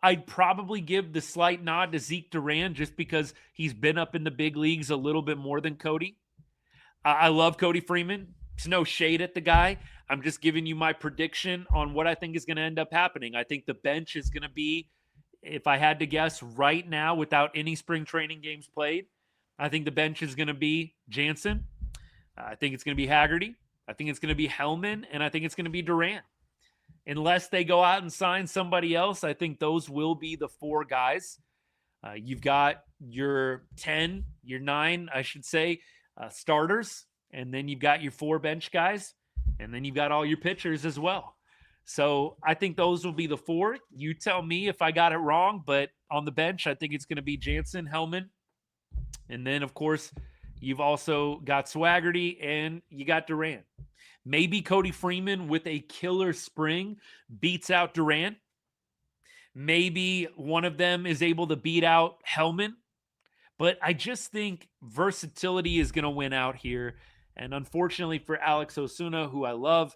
Speaker 4: I'd probably give the slight nod to Zeke Duran just because he's been up in the big leagues a little bit more than Cody. I love Cody Freeman. There's no shade at the guy. I'm just giving you my prediction on what I think is going to end up happening. I think the bench is going to be, if I had to guess right now without any spring training games played, I think the bench is going to be Jansen. I think it's going to be Haggerty. I think it's going to be Heyman. And I think it's going to be Duran. Unless they go out and sign somebody else, I think those will be the 4 guys. You've got your 10, your 9, I should say, starters. And then you've got your 4 bench guys. And then you've got all your pitchers as well. So I think those will be the 4. You tell me if I got it wrong. But on the bench, I think it's going to be Jansen, Heyman. And then, of course, you've also got Swaggerty and you got Duran. Maybe Cody Freeman with a killer spring beats out Duran. Maybe one of them is able to beat out Heyman. But I just think versatility is going to win out here. And unfortunately for Alex Osuna, who I love,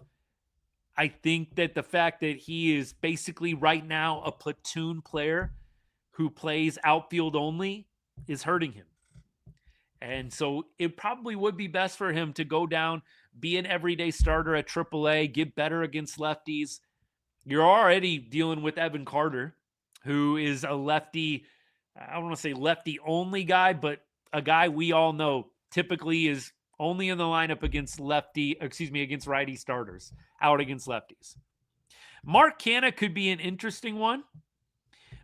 Speaker 4: I think that the fact that he is basically right now a platoon player who plays outfield only is hurting him. And so it probably would be best for him to go down, be an everyday starter at AAA, get better against lefties. You're already dealing with Evan Carter, who is a lefty, I don't want to say lefty only guy, but a guy we all know typically is only in the lineup against against righty starters, out against lefties. Mark Canha could be an interesting one.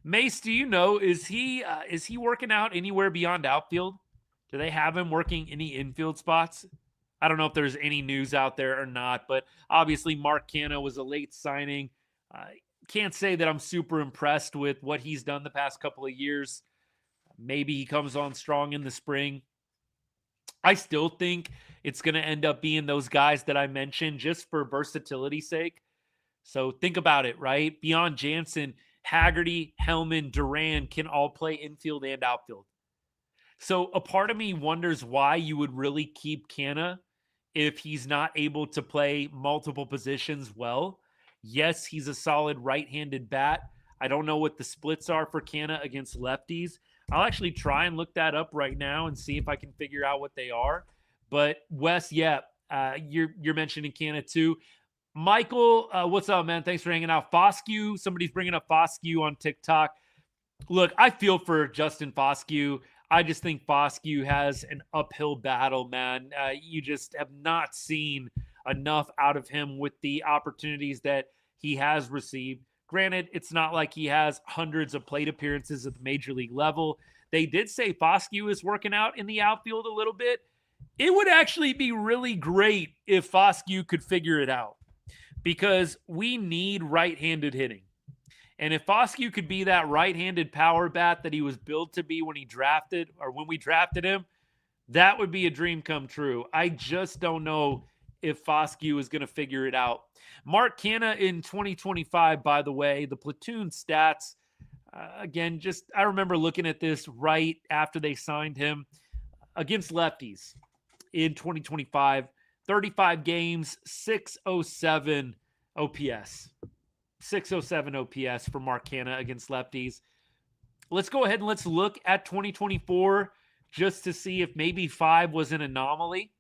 Speaker 4: Mace, do you know, is he working out anywhere beyond outfield? Do they have him working any infield spots? I don't know if there's any news out there or not, but obviously Mark Canha was a late signing. Can't say that I'm super impressed with what he's done the past couple of years. Maybe he comes on strong in the spring. I still think it's going to end up being those guys that I mentioned just for versatility's sake. So think about it, right? Beyond Jansen, Haggerty, Heyman, Duran can all play infield and outfield. So a part of me wonders why you would really keep Canha if he's not able to play multiple positions well. Yes, he's a solid right-handed bat. I don't know what the splits are for Canha against lefties. I'll actually try and look that up right now and see if I can figure out what they are. But Wes, you're mentioning Canha too. Michael, what's up, man? Thanks for hanging out. Foscue, somebody's bringing up Foscue on TikTok. Look, I feel for Justin Foscue. I just think Foscue has an uphill battle, man. You just have not seen enough out of him with the opportunities that he has received. Granted, it's not like he has hundreds of plate appearances at the major league level. They did say Foscue is working out in the outfield a little bit. It would actually be really great if Foscue could figure it out, because we need right-handed hitting. And if Foscue could be that right-handed power bat that he was built to be when we drafted him, that would be a dream come true. I just don't know if Foscue is going to figure it out. Mark Canha in 2025, by the way, the platoon stats, again, I remember looking at this right after they signed him against lefties in 2025. 35 games, 607 OPS. 607 OPS for Mark Canha against lefties. Let's go ahead and let's look at 2024 just to see if maybe 5 was an anomaly.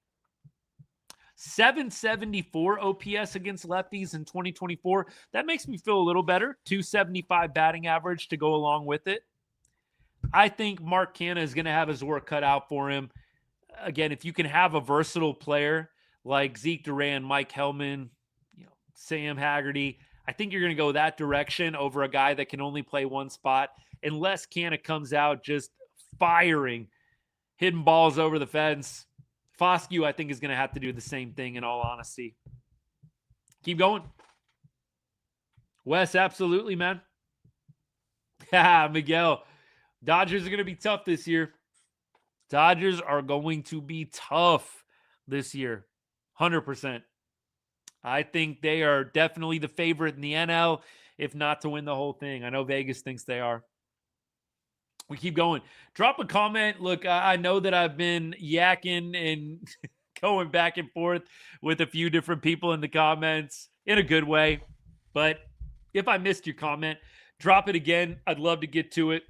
Speaker 4: 774 OPS against lefties in 2024. That makes me feel a little better. 275 batting average to go along with it. I think Mark Canha is going to have his work cut out for him. Again, if you can have a versatile player like Zeke Duran, Mike Hellman, Sam Haggerty, I think you're going to go that direction over a guy that can only play one spot, unless Canha comes out just firing, hitting balls over the fence. Foscue, I think, is going to have to do the same thing, in all honesty. Keep going. Wes, absolutely, man. Miguel, Dodgers are going to be tough this year. Dodgers are going to be tough this year. 100%. I think they are definitely the favorite in the NL, if not to win the whole thing. I know Vegas thinks they are. We keep going. Drop a comment. Look, I know that I've been yakking and going back and forth with a few different people in the comments in a good way. But if I missed your comment, drop it again. I'd love to get to it.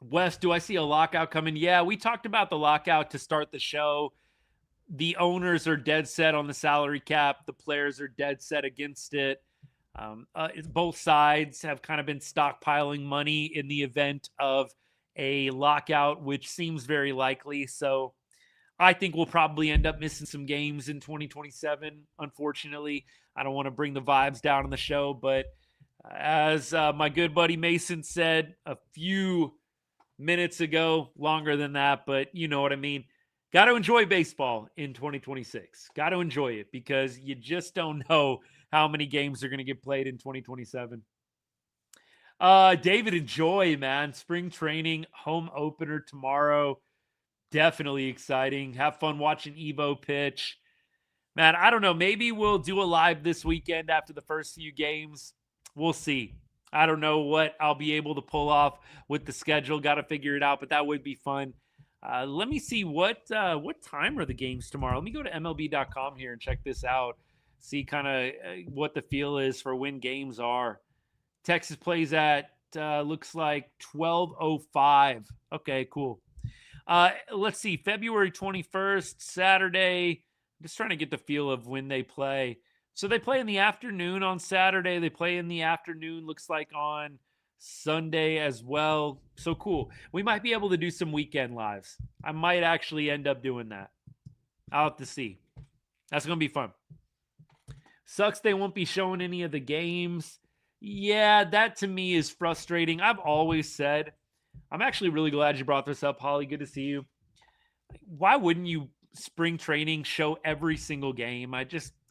Speaker 4: Wes, do I see a lockout coming? Yeah, we talked about the lockout to start the show. The owners are dead set on the salary cap. The players are dead set against it. Both sides have kind of been stockpiling money in the event of a lockout, which seems very likely. So I think we'll probably end up missing some games in 2027. Unfortunately, I don't want to bring the vibes down on the show, but as my good buddy Mason said a few minutes ago, longer than that, but you know what I mean. Got to enjoy baseball in 2026. Got to enjoy it, because you just don't know how many games are going to get played in 2027. David, enjoy, man. Spring training, home opener tomorrow. Definitely exciting. Have fun watching Evo pitch. Man, I don't know. Maybe we'll do a live this weekend after the first few games. We'll see. I don't know what I'll be able to pull off with the schedule. Got to figure it out, but that would be fun. Let me see what time are the games tomorrow. Let me go to MLB.com here and check this out. See kind of what the feel is for when games are. Texas plays at looks like 12:05. Okay, cool. Let's see. February 21st, Saturday. I'm just trying to get the feel of when they play. So they play in the afternoon on Saturday. They play in the afternoon, looks like, on Sunday as well. So cool. We might be able to do some weekend lives. I might actually end up doing that. I'll have to see. That's going to be fun. Sucks they won't be showing any of the games. Yeah, that to me is frustrating. I've always said, I'm actually really glad you brought this up, Holly. Good to see you. Why wouldn't you spring training show every single game?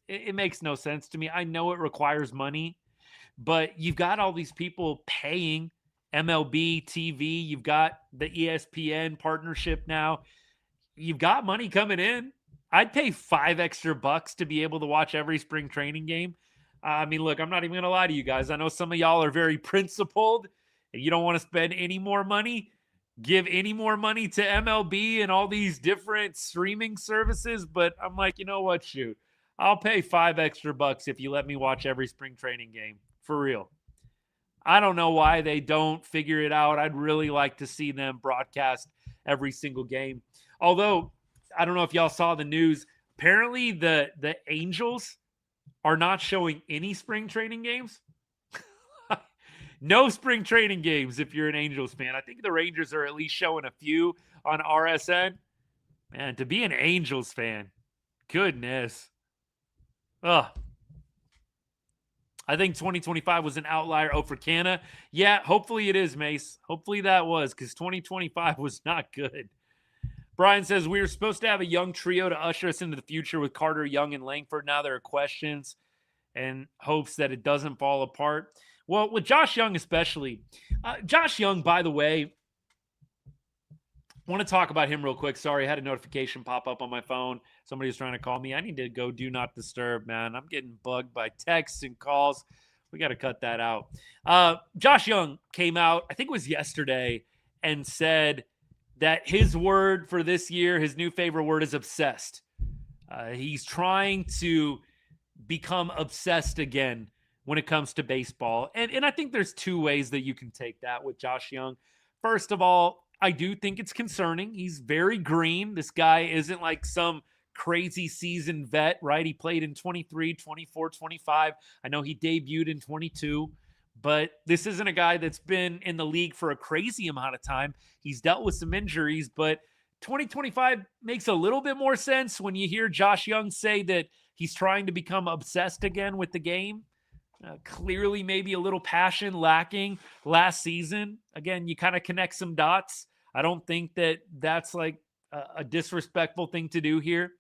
Speaker 4: It makes no sense to me. I know it requires money, but you've got all these people paying MLB TV. You've got the ESPN partnership now. You've got money coming in. I'd pay $5 extra to be able to watch every spring training game. I mean, look, I'm not even going to lie to you guys. I know some of y'all are very principled and you don't want to spend any more money. Give any more money to MLB and all these different streaming services. But I'm like, you know what? Shoot. I'll pay $5 extra if you let me watch every spring training game. For real. I don't know why they don't figure it out. I'd really like to see them broadcast every single game. Although, I don't know if y'all saw the news. Apparently, the Angels are not showing any spring training games. No spring training games if you're an Angels fan. I think the Rangers are at least showing a few on RSN. Man, to be an Angels fan, goodness. Ugh. I think 2025 was an outlier. Oh, for Canna. Yeah, hopefully it is, Mace. Hopefully that was, because 2025 was not good. Brian says, we were supposed to have a young trio to usher us into the future with Carter, Jung, and Langford. Now there are questions and hopes that it doesn't fall apart. Well, with Josh Jung especially. Josh Jung, by the way, I want to talk about him real quick. Sorry, I had a notification pop up on my phone. Somebody was trying to call me. I need to go do not disturb, man. I'm getting bugged by texts and calls. We got to cut that out. Josh Jung came out, I think it was yesterday, and said that his word for this year, his new favorite word, is obsessed. He's trying to become obsessed again when it comes to baseball. And I think there's two ways that you can take that with Josh Jung. First of all, I do think it's concerning. He's very green. This guy isn't like some crazy seasoned vet, right? He played in 23, 24, 25. I know he debuted in 22, but this isn't a guy that's been in the league for a crazy amount of time. He's dealt with some injuries, but 2025 makes a little bit more sense when you hear Josh Jung say that he's trying to become obsessed again with the game. Clearly, maybe a little passion lacking last season. Again, you kind of connect some dots. I don't think that that's like a disrespectful thing to do here.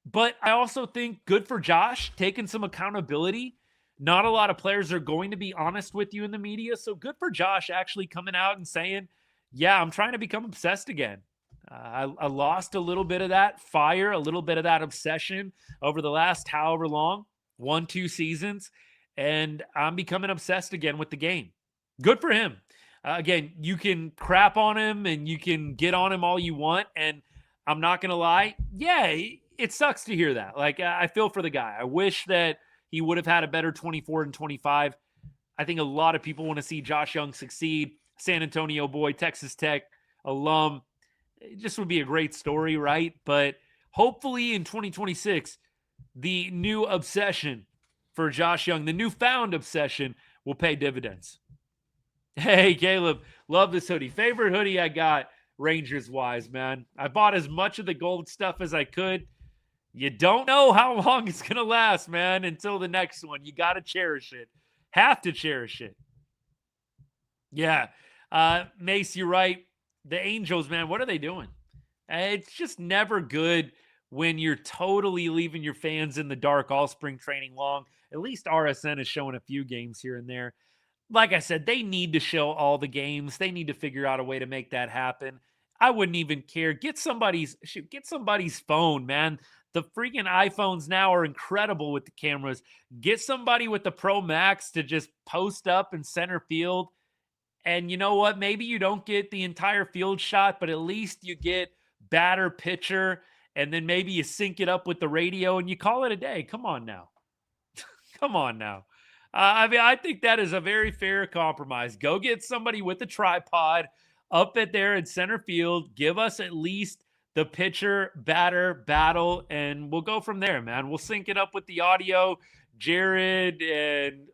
Speaker 4: But I also think good for Josh, taking some accountability. Not a lot of players are going to be honest with you in the media. So good for Josh actually coming out and saying, yeah, I'm trying to become obsessed again. I lost a little bit of that fire, a little bit of that obsession over the last however long, 1-2 seasons. And I'm becoming obsessed again with the game. Good for him. Again, you can crap on him and you can get on him all you want. And I'm not going to lie. Yeah, it sucks to hear that. Like, I feel for the guy. I wish that he would have had a better 24 and 25. I think a lot of people want to see Josh Jung succeed. San Antonio boy, Texas Tech alum. It just would be a great story, right? But hopefully in 2026, the new obsession for Josh Jung, the newfound obsession, will pay dividends. Hey, Caleb, love this hoodie. Favorite hoodie I got, Rangers-wise, man. I bought as much of the gold stuff as I could. You don't know how long it's going to last, man, until the next one. You got to cherish it. Have to cherish it. Yeah. Mace, you're right. The Angels, man, what are they doing? It's just never good when you're totally leaving your fans in the dark all spring training long. At least RSN is showing a few games here and there. Like I said, they need to show all the games. They need to figure out a way to make that happen. I wouldn't even care. Get somebody's phone, man. The freaking iPhones now are incredible with the cameras. Get somebody with the Pro Max to just post up in center field. And you know what? Maybe you don't get the entire field shot, but at least you get batter, pitcher, and then maybe you sync it up with the radio and you call it a day. Come on now. Come on now. I think that is a very fair compromise. Go get somebody with a tripod up at there in center field. Give us at least the pitcher, batter, battle, and we'll go from there, man. We'll sync it up with the audio, Jared and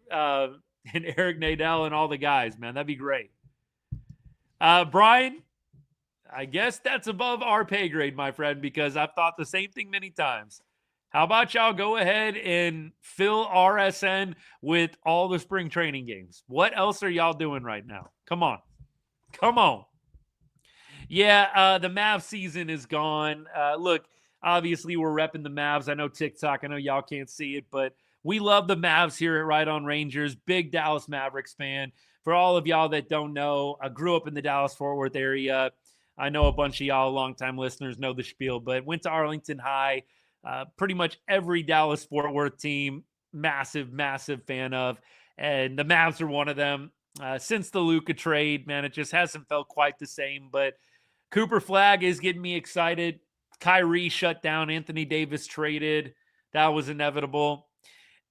Speaker 4: Eric Nadel and all the guys, man. That'd be great. Brian, I guess that's above our pay grade, my friend, because I've thought the same thing many times. How about y'all go ahead and fill RSN with all the spring training games? What else are y'all doing right now? Come on. Come on. Yeah, the Mavs season is gone. Look, obviously we're repping the Mavs. I know TikTok. I know y'all can't see it, but we love the Mavs here at Right On Rangers. Big Dallas Mavericks fan. For all of y'all that don't know, I grew up in the Dallas-Fort Worth area. I know a bunch of y'all, longtime listeners, know the spiel, but went to Arlington High. Pretty much every Dallas-Fort Worth team, massive, massive fan of. And the Mavs are one of them. Since the Luka trade, man, it just hasn't felt quite the same. But Cooper Flagg is getting me excited. Kyrie shut down. Anthony Davis traded. That was inevitable.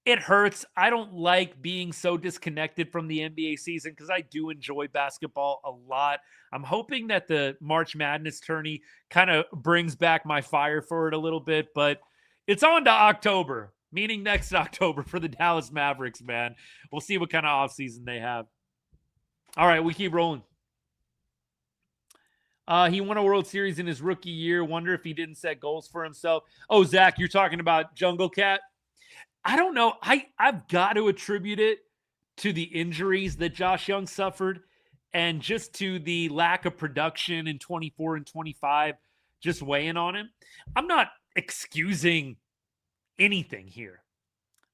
Speaker 4: It hurts. I don't like being so disconnected from the NBA season because I do enjoy basketball a lot. I'm hoping that the March Madness tourney kind of brings back my fire for it a little bit, but it's on to October. meaning next October for the Dallas Mavericks, man. We'll see what kind of offseason they have. All right, we keep rolling. He won a World Series in his rookie year. Wonder if he didn't set goals for himself. Oh, Zach, you're talking about Jungle Cat? I don't know. I've got to attribute it to the injuries that Josh Jung suffered and just to the lack of production in 24 and 25 just weighing on him. I'm not excusing anything here,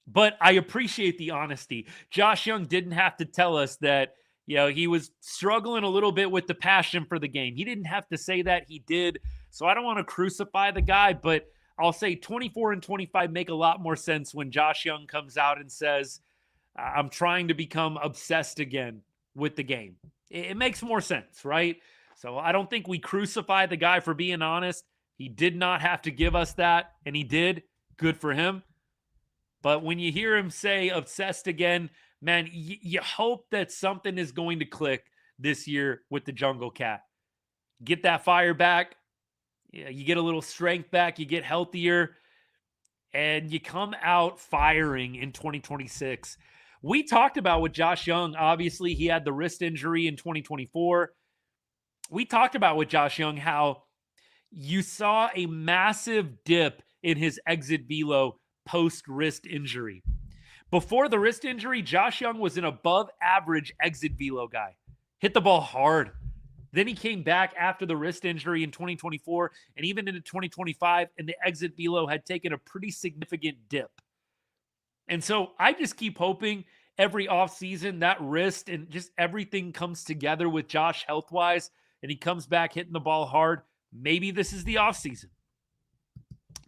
Speaker 4: but I appreciate the honesty. Josh Jung didn't have to tell us that, he was struggling a little bit with the passion for the game. He didn't have to say that. He did. So I don't want to crucify the guy, but I'll say 24 and 25 make a lot more sense when Josh Jung comes out and says, I'm trying to become obsessed again with the game. It makes more sense, right? So I don't think we crucify the guy for being honest. He did not have to give us that, and he did. Good for him. But when you hear him say obsessed again, man, you hope that something is going to click this year with the Jungle Cat. Get that fire back. You get a little strength back. You get healthier. And you come out firing in 2026. We talked about with Josh Jung. Obviously, he had the wrist injury in 2024. We talked about with Josh Jung how you saw a massive dip in his exit velo post-wrist injury. Before the wrist injury, Josh Jung was an above-average exit velo guy. Hit the ball hard. Then he came back after the wrist injury in 2024 and even into 2025, and the exit velo had taken a pretty significant dip. And so I just keep hoping every offseason that wrist and just everything comes together with Josh health-wise, and he comes back hitting the ball hard. Maybe this is the offseason.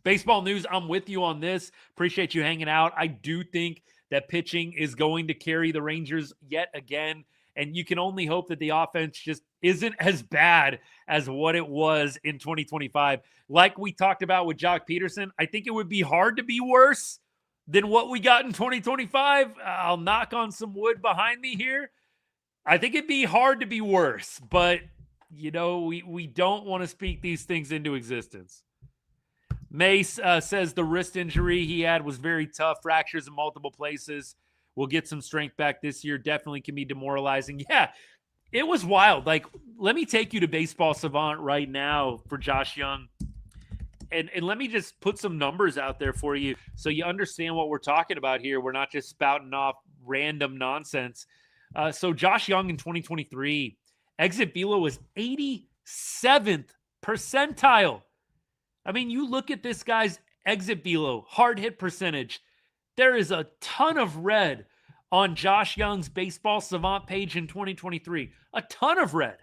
Speaker 4: Baseball news, I'm with you on this. Appreciate you hanging out. I do think that pitching is going to carry the Rangers yet again, and you can only hope that the offense just isn't as bad as what it was in 2025. Like we talked about with Jock Peterson, I think it would be hard to be worse than what we got in 2025. I'll knock on some wood behind me here. I think it'd be hard to be worse, but, we don't want to speak these things into existence. Mace says the wrist injury he had was very tough, fractures in multiple places. We'll get some strength back this year. Definitely can be demoralizing. Yeah, it was wild. Like, let me take you to Baseball Savant right now for Josh Jung. And let me just put some numbers out there for you so you understand what we're talking about here. We're not just spouting off random nonsense. So Josh Jung in 2023, exit velo was 87th percentile. I mean, you look at this guy's exit velo, hard hit percentage. There is a ton of red on Josh Jung's Baseball Savant page in 2023. A ton of red.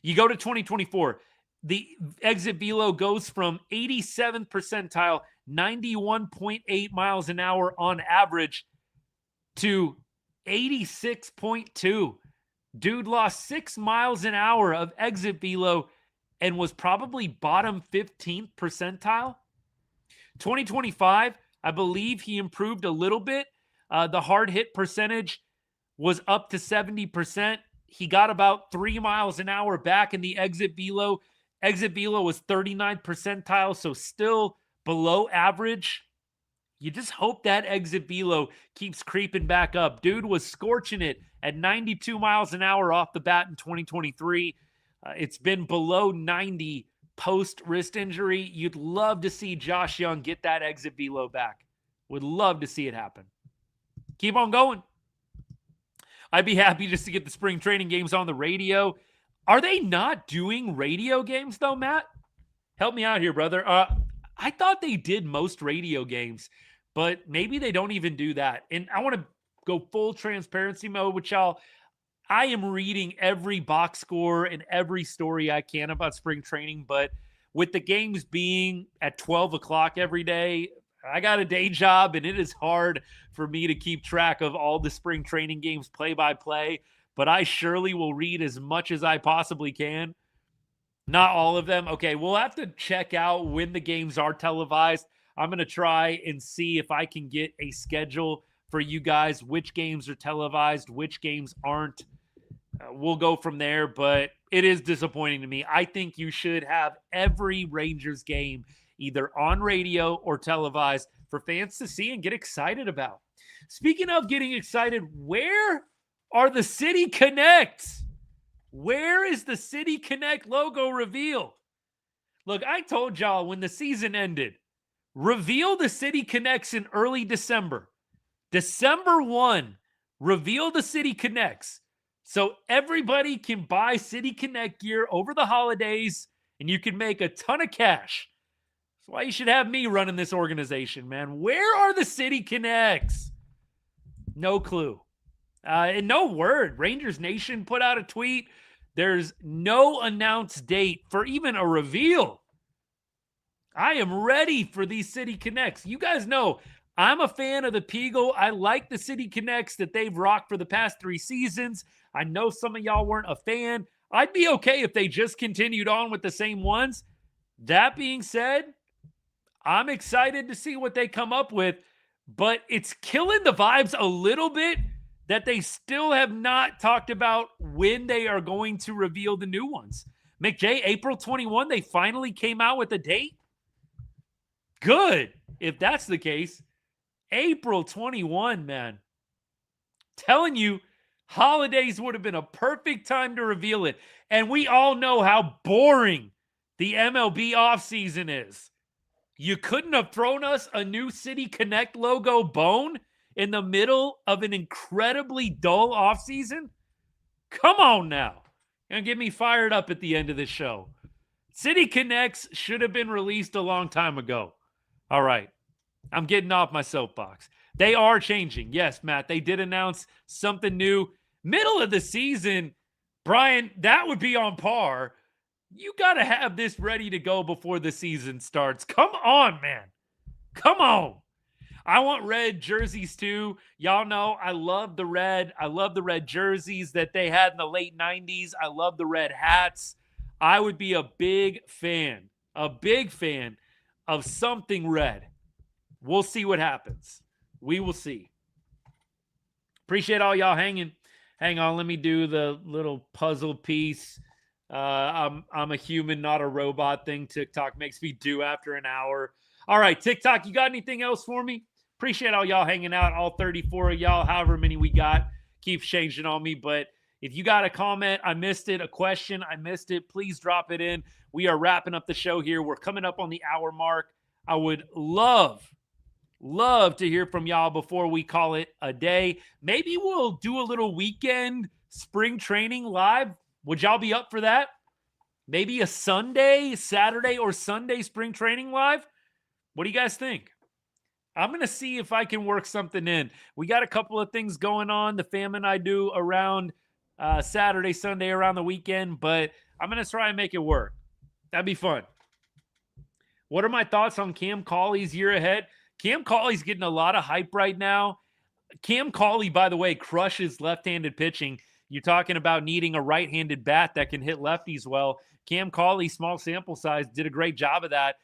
Speaker 4: You go to 2024, the exit velo goes from 87th percentile, 91.8 miles an hour on average, to 86.2. Dude lost 6 miles an hour of exit velo and was probably bottom 15th percentile. 2025, I believe he improved a little bit. The hard hit percentage was up to 70%. He got about 3 miles an hour back in the exit velo. Exit velo was 39th percentile, so still below average. You just hope that exit velo keeps creeping back up. Dude was scorching it at 92 miles an hour off the bat in 2023. It's been below 90 post wrist injury. You'd love to see Josh Jung get that exit velo back. Would love to see it happen. Keep on going. I'd be happy just to get the spring training games on the radio. Are they not doing radio games though, Matt? Help me out here, brother. I thought they did most radio games, but maybe they don't even do that. And I want to go full transparency mode with y'all. I am reading every box score and every story I can about spring training, but with the games being at 12 o'clock every day, I got a day job, and it is hard for me to keep track of all the spring training games play-by-play, but I surely will read as much as I possibly can. Not all of them. Okay, we'll have to check out when the games are televised. I'm going to try and see if I can get a schedule for you guys, which games are televised, which games aren't. We'll go from there, but it is disappointing to me. I think you should have every Rangers game either on radio or televised for fans to see and get excited about. Speaking of getting excited, where are the City Connects? Where is the City Connect logo reveal? Look, I told y'all when the season ended, reveal the City Connects in early December. December 1, reveal the City Connects so everybody can buy City Connect gear over the holidays and you can make a ton of cash. That's why you should have me running this organization, man. Where are the City Connects? No clue. And no word. Rangers Nation put out a tweet. There's no announced date for even a reveal. I am ready for these City Connects. You guys know I'm a fan of the Peagle. I like the City Connects that they've rocked for the past 3 seasons. I know some of y'all weren't a fan. I'd be okay if they just continued on with the same ones. That being said, I'm excited to see what they come up with, but it's killing the vibes a little bit that they still have not talked about when they are going to reveal the new ones. McJay, April 21, they finally came out with a date? Good, if that's the case. April 21, man. Telling you, holidays would have been a perfect time to reveal it. And we all know how boring the MLB offseason is. You couldn't have thrown us a new City Connect logo bone in the middle of an incredibly dull offseason? Come on now. You're going to get me fired up at the end of the show. City Connects should have been released a long time ago. All right. I'm getting off my soapbox. They are changing. Yes, Matt, they did announce something new. Middle of the season, Brian, that would be on par. You got to have this ready to go before the season starts. Come on, man. Come on. I want red jerseys too. Y'all know I love the red. I love the red jerseys that they had in the late 90s. I love the red hats. I would be a big fan of something red. We'll see what happens. We will see. Appreciate all y'all hanging. Hang on, let me do the little puzzle piece. I'm a human, not a robot thing TikTok makes me do after an hour. All right, TikTok, you got anything else for me? Appreciate all y'all hanging out, all 34 of y'all, however many we got. Keeps changing on me, but if you got a comment, I missed it, a question, I missed it, please drop it in. We are wrapping up the show here. We're coming up on the hour mark. I would love to hear from y'all before we call it a day. Maybe we'll do a little weekend spring training live. Would y'all be up for that? Maybe a Saturday or Sunday spring training live? What do you guys think? I'm going to see if I can work something in. We got a couple of things going on, the fam and I do around Saturday, Sunday, around the weekend, but I'm going to try and make it work. That'd be fun. What are my thoughts on Cam Cauley's year ahead? Cam Cauley's getting a lot of hype right now. Cam Cauley, by the way, crushes left-handed pitching. You're talking about needing a right-handed bat that can hit lefties well. Cam Cauley, small sample size, did a great job of that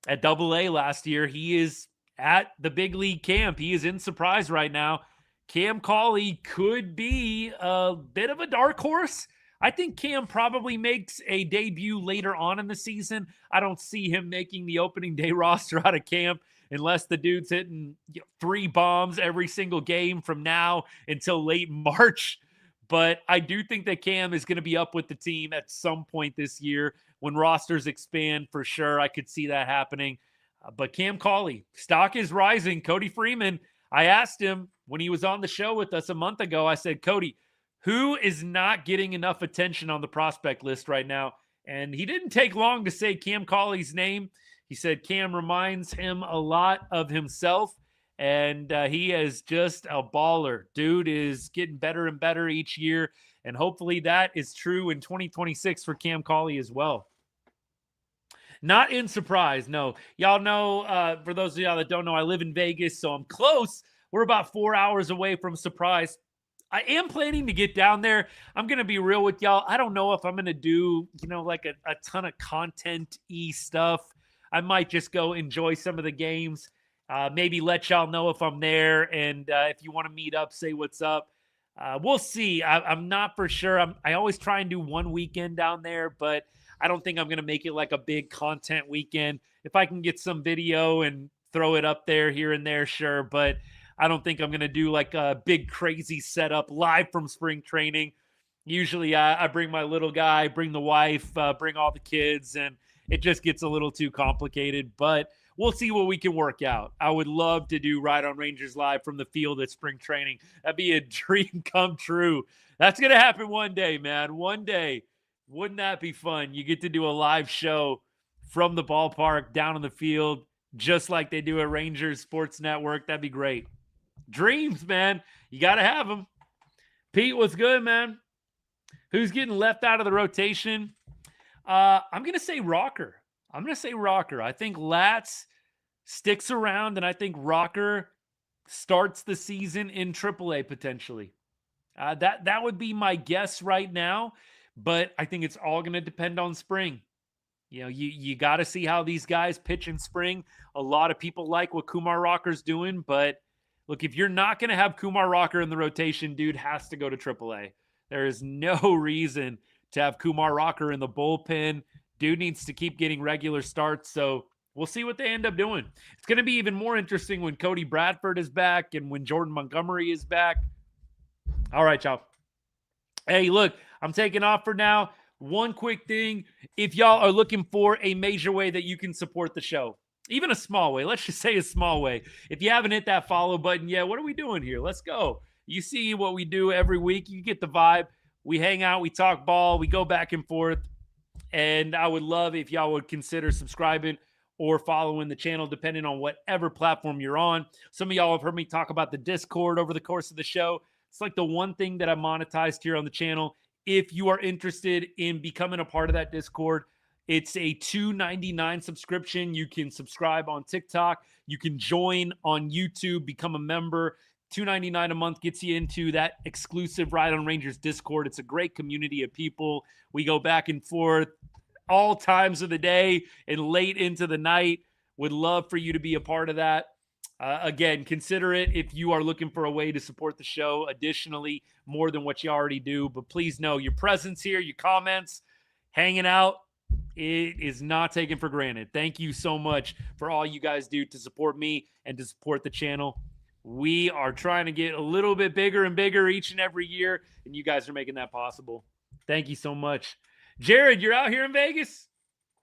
Speaker 4: at AA last year. He is at the big league camp. He is in Surprise right now. Cam Cauley could be a bit of a dark horse. I think Cam probably makes a debut later on in the season. I don't see him making the opening day roster out of camp unless the dude's hitting 3 bombs every single game from now until late March. But I do think that Cam is going to be up with the team at some point this year when rosters expand for sure. I could see that happening. But Cam Cauley, stock is rising. Cody Freeman, I asked him when he was on the show with us a month ago, I said, Cody, who is not getting enough attention on the prospect list right now? And he didn't take long to say Cam Cauley's name. He said Cam reminds him a lot of himself, and he is just a baller. Dude is getting better and better each year, and hopefully that is true in 2026 for Cam Cauley as well. Not in Surprise, no. Y'all know, for those of y'all that don't know, I live in Vegas, so I'm close. We're about 4 hours away from Surprise. I am planning to get down there. I'm going to be real with y'all. I don't know if I'm going to do, like a ton of content-y stuff. I might just go enjoy some of the games. Maybe let y'all know if I'm there. And if you want to meet up, say what's up. We'll see. I'm not for sure. I always try and do one weekend down there, but I don't think I'm going to make it like a big content weekend. If I can get some video and throw it up there here and there, sure. But I don't think I'm going to do like a big crazy setup live from spring training. Usually I bring my little guy, bring the wife, bring all the kids, and it just gets a little too complicated. But we'll see what we can work out. I would love to do Right on Rangers Live from the field at spring training. That'd be a dream come true. That's going to happen one day, man. One day. Wouldn't that be fun? You get to do a live show from the ballpark down on the field, just like they do at Rangers Sports Network. That'd be great. Dreams, man. You got to have them. Pete, what's good, man? Who's getting left out of the rotation? I'm going to say Rocker. I think Latz sticks around, and I think Rocker starts the season in AAA potentially. That would be my guess right now, but I think it's all going to depend on spring. You know, you got to see how these guys pitch in spring. A lot of people like what Kumar Rocker's doing, but look, if you're not going to have Kumar Rocker in the rotation, dude has to go to AAA. There is no reason to have Kumar Rocker in the bullpen. Dude needs to keep getting regular starts, so we'll see what they end up doing. It's going to be even more interesting when Cody Bradford is back and when Jordan Montgomery is back. All right, y'all. Hey, look, I'm taking off for now. One quick thing. If y'all are looking for a major way that you can support the show, even a small way, let's just say a small way. If you haven't hit that follow button yet, what are we doing here? Let's go. You see what we do every week. You get the vibe. We hang out. We talk ball. We go back and forth. And I would love if y'all would consider subscribing or following the channel, depending on whatever platform you're on. Some of y'all have heard me talk about the Discord over the course of the show. It's like the one thing that I monetized here on the channel. If you are interested in becoming a part of that Discord, it's a $2.99 subscription. You can subscribe on TikTok. You can join on YouTube, become a member. $2.99 a month gets you into that exclusive Ride on Rangers Discord. It's a great community of people. We go back and forth all times of the day and late into the night. Would love for you to be a part of that. Again, consider it if you are looking for a way to support the show additionally, more than what you already do. But please know your presence here, your comments, hanging out, it is not taken for granted. Thank you so much for all you guys do to support me and to support the channel. We are trying to get a little bit bigger and bigger each and every year, and you guys are making that possible. Thank you so much. Jared, you're out here in Vegas?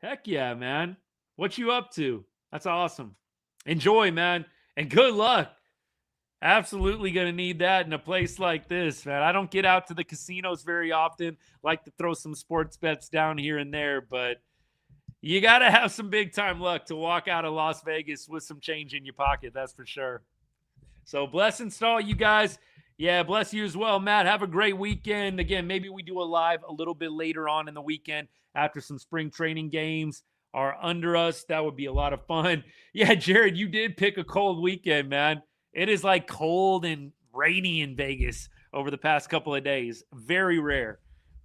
Speaker 4: Heck yeah, man. What you up to? That's awesome. Enjoy, man, and good luck. Absolutely going to need that in a place like this, man. I don't get out to the casinos very often. Like to throw some sports bets down here and there, but you got to have some big-time luck to walk out of Las Vegas with some change in your pocket, that's for sure. So blessings to all you guys. Yeah, bless you as well, Matt. Have a great weekend. Again, maybe we do a live a little bit later on in the weekend after some spring training games are under us. That would be a lot of fun. Yeah, Jared, you did pick a cold weekend, man. It is like cold and rainy in Vegas over the past couple of days. Very rare.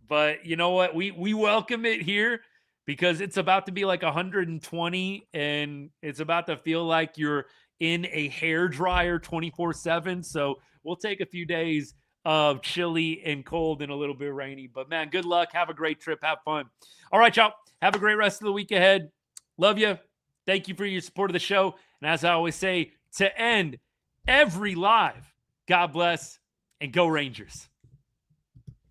Speaker 4: But you know what? We welcome it here because it's about to be like 120 and it's about to feel like you're in a hairdryer 24/7. So we'll take a few days of chilly and cold and a little bit rainy. But man, good luck. Have a great trip. Have fun. All right, y'all. Have a great rest of the week ahead. Love you. Thank you for your support of the show. And as I always say, to end every live, God bless and go Rangers.